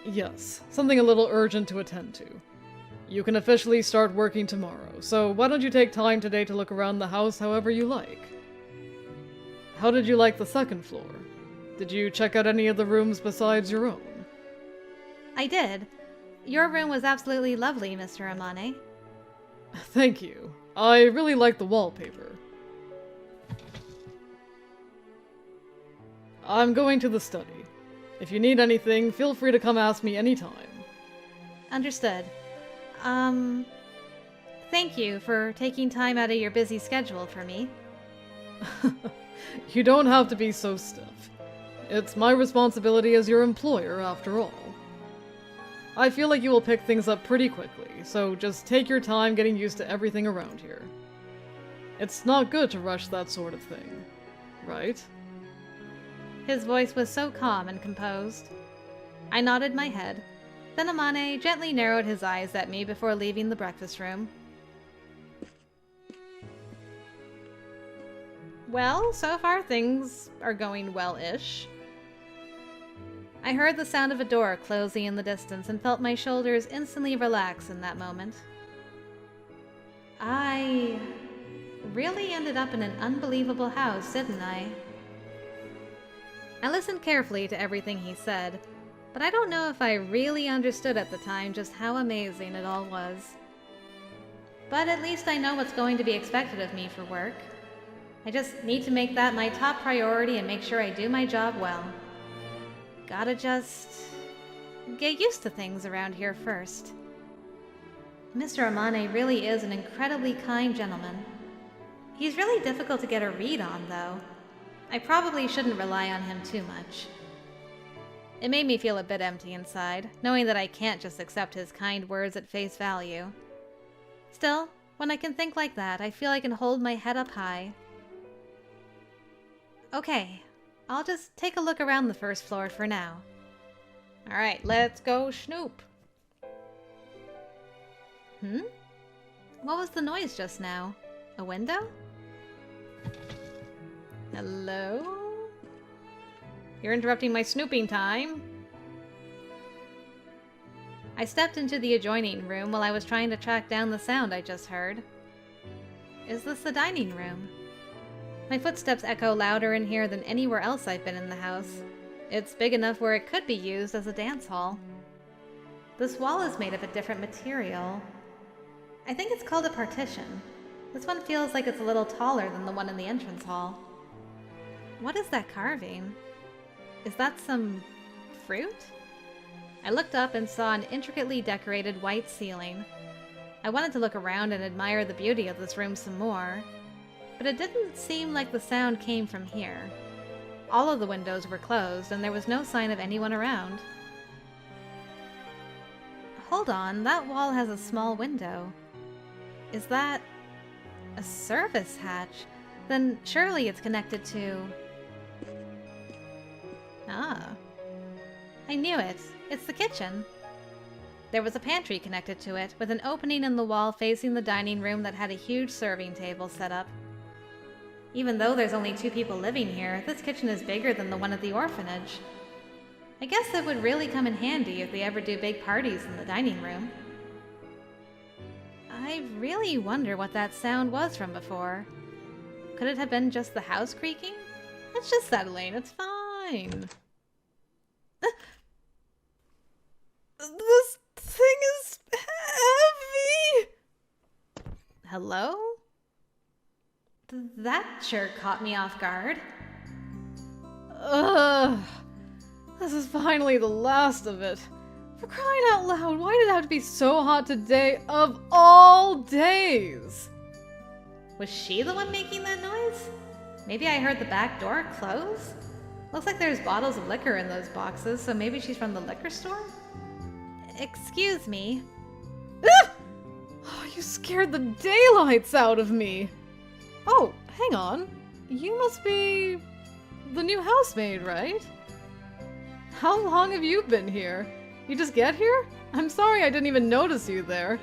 Yes, something a little urgent to attend to. You can officially start working tomorrow, so why don't you take time today to look around the house however you like? How did you like the second floor? Did you check out any of the rooms besides your own? I did. Your room was absolutely lovely, Mr. Amane. Thank you. I really like the wallpaper. I'm going to the study. If you need anything, feel free to come ask me anytime. Understood. Thank you for taking time out of your busy schedule for me. You don't have to be so stiff. It's my responsibility as your employer, after all. I feel like you will pick things up pretty quickly, so just take your time getting used to everything around here. It's not good to rush that sort of thing, right? His voice was so calm and composed. I nodded my head. Then Amane gently narrowed his eyes at me before leaving the breakfast room. Well, so far things are going well-ish. I heard the sound of a door closing in the distance and felt my shoulders instantly relax in that moment. I really ended up in an unbelievable house, didn't I? I listened carefully to everything he said, but I don't know if I really understood at the time just how amazing it all was. But at least I know what's going to be expected of me for work. I just need to make that my top priority and make sure I do my job well. Gotta just get used to things around here first. Mr. Amane really is an incredibly kind gentleman. He's really difficult to get a read on, though. I probably shouldn't rely on him too much. It made me feel a bit empty inside, knowing that I can't just accept his kind words at face value. Still, when I can think like that, I feel I can hold my head up high. Okay, I'll just take a look around the first floor for now. Alright, let's go snoop. What was the noise just now? A window? Hello? You're interrupting my snooping time. I stepped into the adjoining room while I was trying to track down the sound I just heard. Is this the dining room? My footsteps echo louder in here than anywhere else I've been in the house. It's big enough where it could be used as a dance hall. This wall is made of a different material. I think it's called a partition. This one feels like it's a little taller than the one in the entrance hall. What is that carving? Is that some fruit? I looked up and saw an intricately decorated white ceiling. I wanted to look around and admire the beauty of this room some more, but it didn't seem like the sound came from here. All of the windows were closed and there was no sign of anyone around. Hold on, that wall has a small window. Is that a service hatch? Then surely it's connected to... Ah. I knew it. It's the kitchen. There was a pantry connected to it, with an opening in the wall facing the dining room that had a huge serving table set up. Even though there's only 2 people living here, this kitchen is bigger than the one at the orphanage. I guess it would really come in handy if they ever do big parties in the dining room. I really wonder what that sound was from before. Could it have been just the house creaking? It's just settling, it's fine. This thing is heavy! Hello? That sure caught me off guard. Ugh. This is finally the last of it. For crying out loud, why did it have to be so hot today of all days? Was she the one making that noise? Maybe I heard the back door close? Looks like there's bottles of liquor in those boxes, so maybe she's from the liquor store? Excuse me. Ah! Oh, you scared the daylights out of me. Oh, hang on. You must be the new housemaid, right? How long have you been here? You just get here? I'm sorry I didn't even notice you there.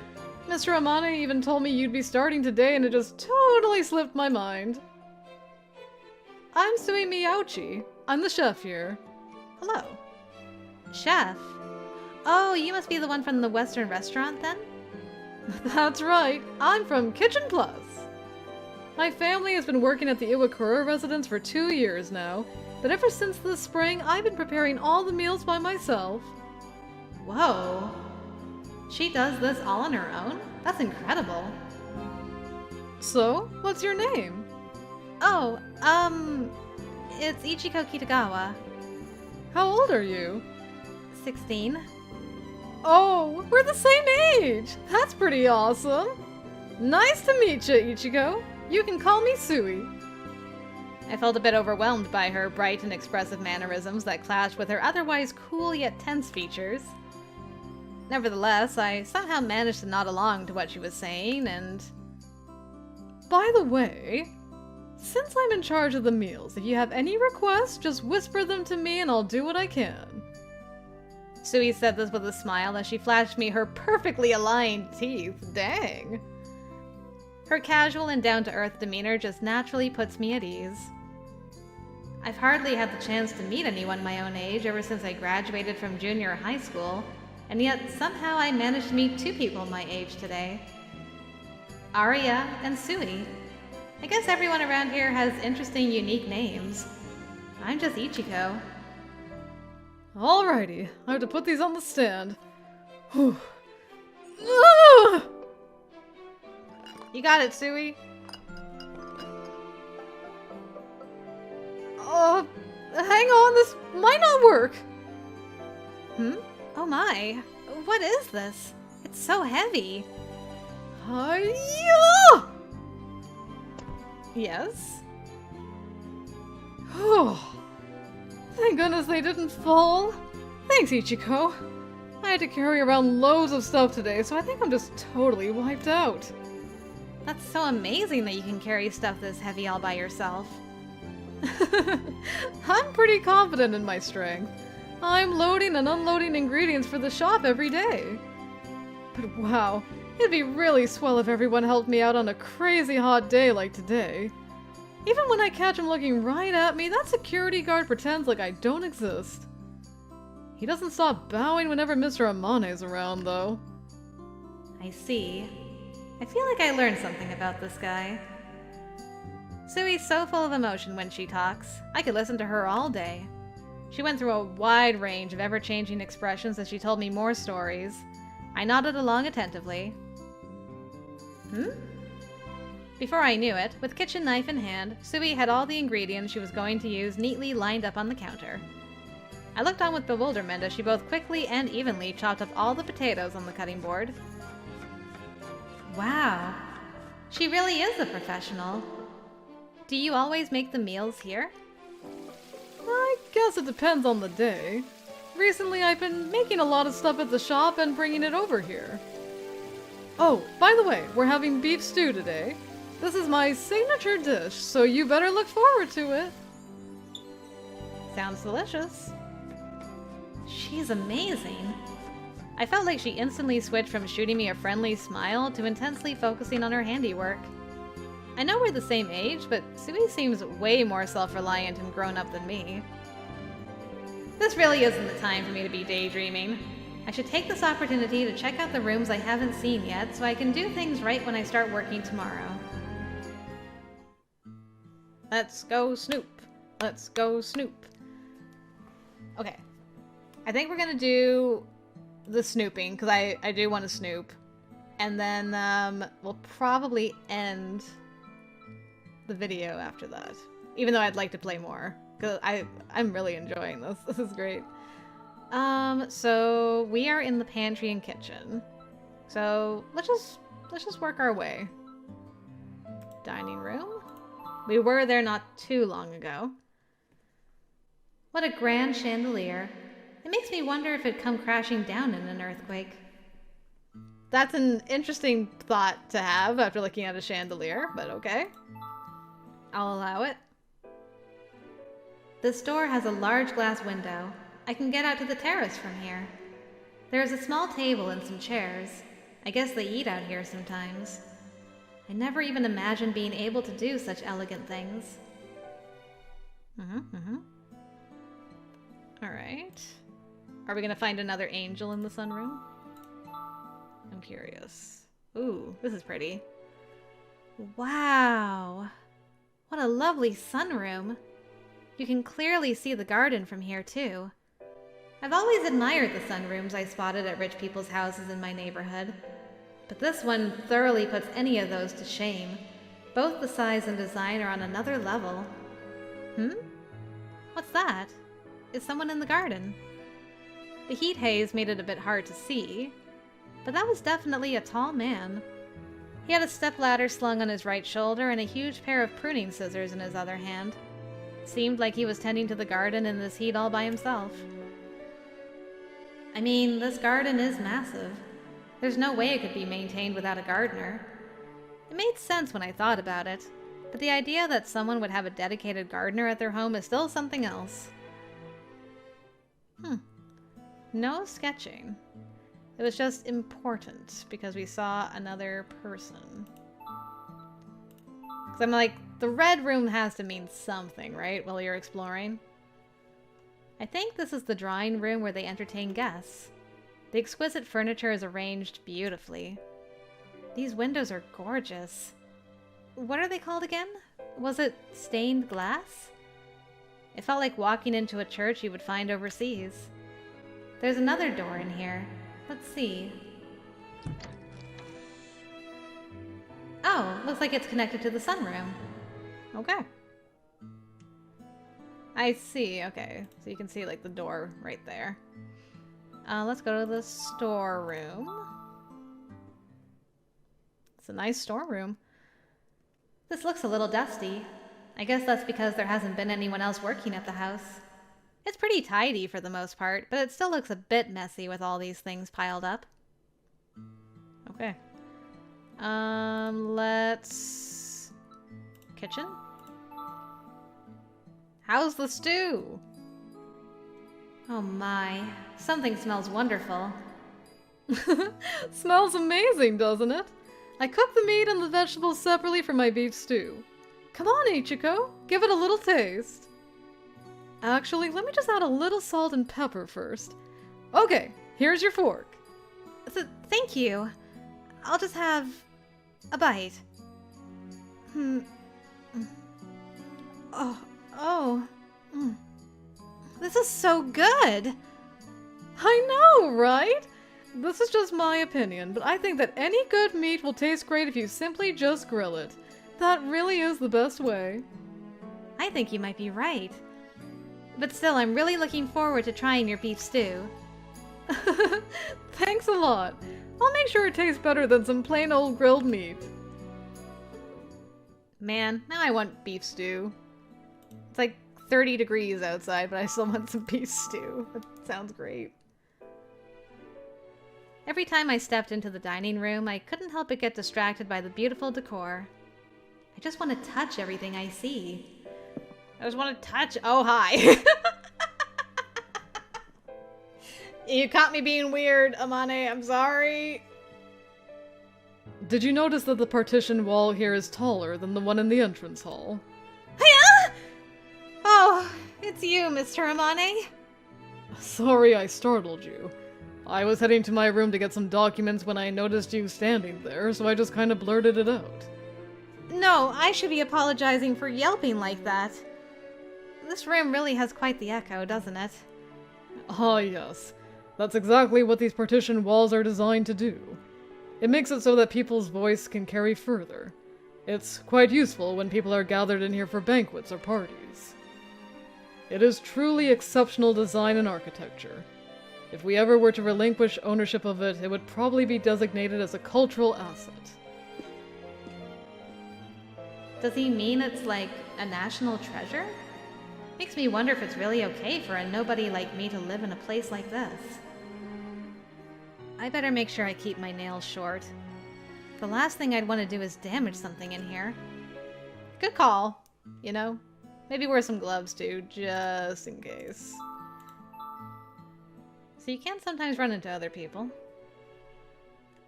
Mr. Amane even told me you'd be starting today and it just totally slipped my mind. I'm Sui Miyauchi. I'm the chef here. Hello. Chef? Oh, you must be the one from the Western restaurant then? That's right. I'm from Kitchen Plus. My family has been working at the Iwakura residence for 2 years now, but ever since this spring, I've been preparing all the meals by myself. Whoa. She does this all on her own? That's incredible. So, what's your name? Oh, it's Ichiko Kitagawa. How old are you? 16. Oh, we're the same age! That's pretty awesome! Nice to meet you, Ichiko. You can call me Sui. I felt a bit overwhelmed by her bright and expressive mannerisms that clashed with her otherwise cool yet tense features. Nevertheless, I somehow managed to nod along to what she was saying, and... By the way, since I'm in charge of the meals, if you have any requests, just whisper them to me and I'll do what I can. Sui said this with a smile as she flashed me her perfectly aligned teeth. Dang. Her casual and down-to-earth demeanor just naturally puts me at ease. I've hardly had the chance to meet anyone my own age ever since I graduated from junior high school, and yet somehow I managed to meet 2 people my age today. Aria and Sui. I guess everyone around here has interesting, unique names. I'm just Ichiko. Alrighty, I have to put these on the stand. Whew. Ah! You got it, Sui. Hang on, this might not work. Oh my. What is this? It's so heavy. Hiya! Yes? Oh, thank goodness they didn't fall. Thanks, Ichiko. I had to carry around loads of stuff today, so I think I'm just totally wiped out. That's so amazing that you can carry stuff this heavy all by yourself. I'm pretty confident in my strength. I'm loading and unloading ingredients for the shop every day. But wow, it'd be really swell if everyone helped me out on a crazy hot day like today. Even when I catch him looking right at me, that security guard pretends like I don't exist. He doesn't stop bowing whenever Mr. Amane's around, though. I see. I feel like I learned something about this guy. Sui's so full of emotion when she talks. I could listen to her all day. She went through a wide range of ever-changing expressions as she told me more stories. I nodded along attentively. Before I knew it, with kitchen knife in hand, Sui had all the ingredients she was going to use neatly lined up on the counter. I looked on with bewilderment as she both quickly and evenly chopped up all the potatoes on the cutting board. Wow, she really is a professional. Do you always make the meals here? I guess it depends on the day. Recently, I've been making a lot of stuff at the shop and bringing it over here. Oh, by the way, we're having beef stew today. This is my signature dish, so you better look forward to it. Sounds delicious. She's amazing. I felt like she instantly switched from shooting me a friendly smile to intensely focusing on her handiwork. I know we're the same age, but Sui seems way more self-reliant and grown-up than me. This really isn't the time for me to be daydreaming. I should take this opportunity to check out the rooms I haven't seen yet so I can do things right when I start working tomorrow. Let's go snoop. Let's go snoop. Okay. I think we're gonna do the snooping, because I do want to snoop. And then we'll probably end the video after that. Even though I'd like to play more. Because I'm really enjoying this. This is great. So we are in the pantry and kitchen. So let's just work our way. Dining room. We were there not too long ago. What a grand chandelier. It makes me wonder if it'd come crashing down in an earthquake. That's an interesting thought to have after looking at a chandelier, but okay. I'll allow it. This door has a large glass window. I can get out to the terrace from here. There is a small table and some chairs. I guess they eat out here sometimes. I never even imagined being able to do such elegant things. Alright. Are we gonna find another angel in the sunroom? I'm curious. Ooh, this is pretty. Wow! What a lovely sunroom! You can clearly see the garden from here, too. I've always admired the sunrooms I spotted at rich people's houses in my neighborhood. But this one thoroughly puts any of those to shame. Both the size and design are on another level. What's that? Is someone in the garden? The heat haze made it a bit hard to see, but that was definitely a tall man. He had a stepladder slung on his right shoulder and a huge pair of pruning scissors in his other hand. Seemed like he was tending to the garden in this heat all by himself. I mean, this garden is massive. There's no way it could be maintained without a gardener. It made sense when I thought about it, but the idea that someone would have a dedicated gardener at their home is still something else. No sketching. It was just important because we saw another person. Because I'm like, the red room has to mean something, right? While you're exploring. I think this is the drawing room where they entertain guests. The exquisite furniture is arranged beautifully. These windows are gorgeous. What are they called again? Was it stained glass? It felt like walking into a church you would find overseas. There's another door in here. Let's see. Oh, looks like it's connected to the sunroom. Okay. I see, okay. So you can see like the door right there. Let's go to the storeroom. It's a nice storeroom. This looks a little dusty. I guess that's because there hasn't been anyone else working at the house. It's pretty tidy for the most part, but it still looks a bit messy with all these things piled up. Okay. Let's... Kitchen? How's the stew? Oh my, something smells wonderful. Smells amazing, doesn't it? I cooked the meat and the vegetables separately for my beef stew. Come on, Ichiko, give it a little taste. Actually, let me just add a little salt and pepper first. Okay, here's your fork. Thank you. I'll just have a bite. Oh. This is so good. I know, right? This is just my opinion, but I think that any good meat will taste great if you simply just grill it. That really is the best way. I think you might be right. But still, I'm really looking forward to trying your beef stew. Thanks a lot. I'll make sure it tastes better than some plain old grilled meat. Man, now I want beef stew. It's like 30 degrees outside, but I still want some beef stew. That sounds great. Every time I stepped into the dining room, I couldn't help but get distracted by the beautiful decor. I just want to touch everything I see. I just want to touch... Oh, hi. You caught me being weird, Amane. I'm sorry. Did you notice that the partition wall here is taller than the one in the entrance hall? Hiya! Oh, it's you, Mr. Amane. Sorry I startled you. I was heading to my room to get some documents when I noticed you standing there, so I just kind of blurted it out. No, I should be apologizing for yelping like that. This room really has quite the echo, doesn't it? Ah, yes. That's exactly what these partition walls are designed to do. It makes it so that people's voice can carry further. It's quite useful when people are gathered in here for banquets or parties. It is truly exceptional design and architecture. If we ever were to relinquish ownership of it, it would probably be designated as a cultural asset. Does he mean it's like a national treasure? Makes me wonder if it's really okay for a nobody like me to live in a place like this. I better make sure I keep my nails short. The last thing I'd want to do is damage something in here. Good call, you know? Maybe wear some gloves too, just in case. So you can sometimes run into other people.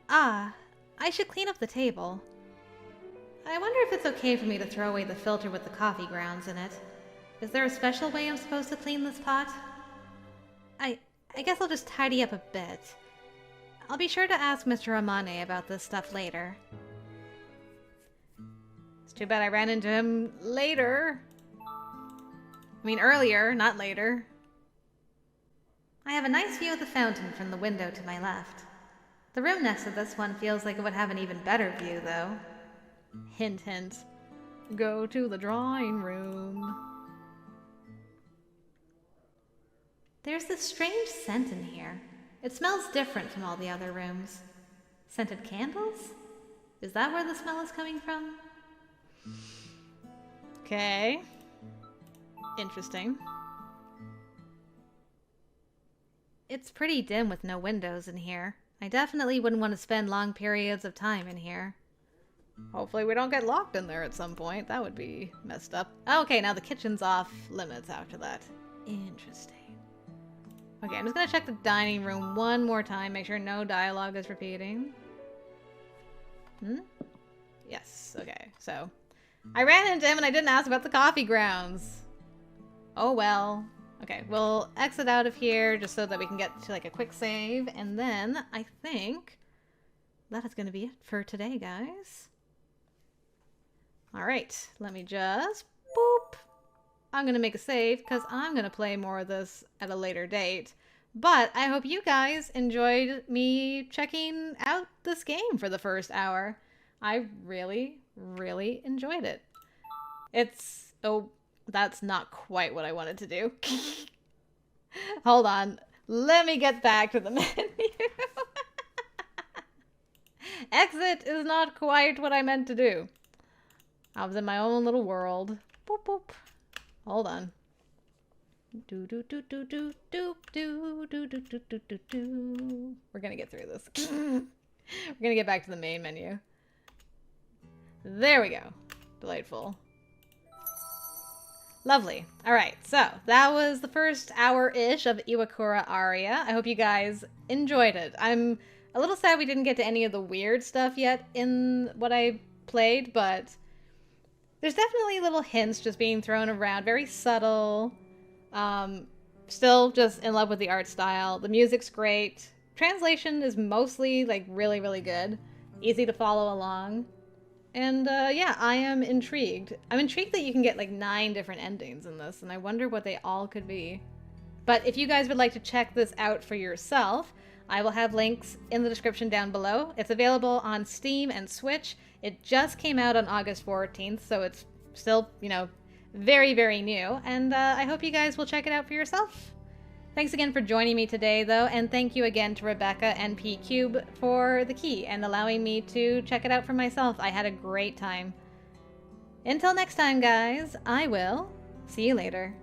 Ah, I should clean up the table. I wonder if it's okay for me to throw away the filter with the coffee grounds in it. Is there a special way I'm supposed to clean this pot? I guess I'll just tidy up a bit. I'll be sure to ask Mr. Amane about this stuff later. It's too bad I ran into him later. I mean earlier, not later. I have a nice view of the fountain from the window to my left. The room next to this one feels like it would have an even better view, though. Hint, hint. Go to the drawing room. There's this strange scent in here. It smells different from all the other rooms. Scented candles? Is that where the smell is coming from? Okay. Interesting. It's pretty dim with no windows in here. I definitely wouldn't want to spend long periods of time in here. Hopefully we don't get locked in there at some point. That would be messed up. Okay, now the kitchen's off limits after that. Interesting. Okay, I'm just gonna check the dining room one more time, make sure no dialogue is repeating. Yes, okay, so I ran into him and I didn't ask about the coffee grounds. Oh well. Okay, we'll exit out of here just so that we can get to like a quick save. And then I think that is going to be it for today, guys. All right, let me just boop. I'm going to make a save because I'm going to play more of this at a later date. But I hope you guys enjoyed me checking out this game for the first hour. I really, really enjoyed it. It's... oh, that's not quite what I wanted to do. Hold on. Let me get back to the menu. Exit is not quite what I meant to do. I was in my own little world. Boop, boop. Hold on. Do do do do do do do do do do do do do. We're gonna get through this. We're gonna get back to the main menu. There we go. Delightful. Lovely. Alright, so that was the first hour-ish of Iwakura Aria. I hope you guys enjoyed it. I'm a little sad we didn't get to any of the weird stuff yet in what I played, but there's definitely little hints just being thrown around. Very subtle. Still just in love with the art style. The music's great. Translation is mostly like really, really good. Easy to follow along. And yeah, I am intrigued. I'm intrigued that you can get like 9 different endings in this, and I wonder what they all could be. But if you guys would like to check this out for yourself, I will have links in the description down below. It's available on Steam and Switch. It just came out on August 14th, so it's still, you know, very, very new. And I hope you guys will check it out for yourself. Thanks again for joining me today, though, and thank you again to Rebecca and P-Cube for the key and allowing me to check it out for myself. I had a great time. Until next time, guys, I will see you later.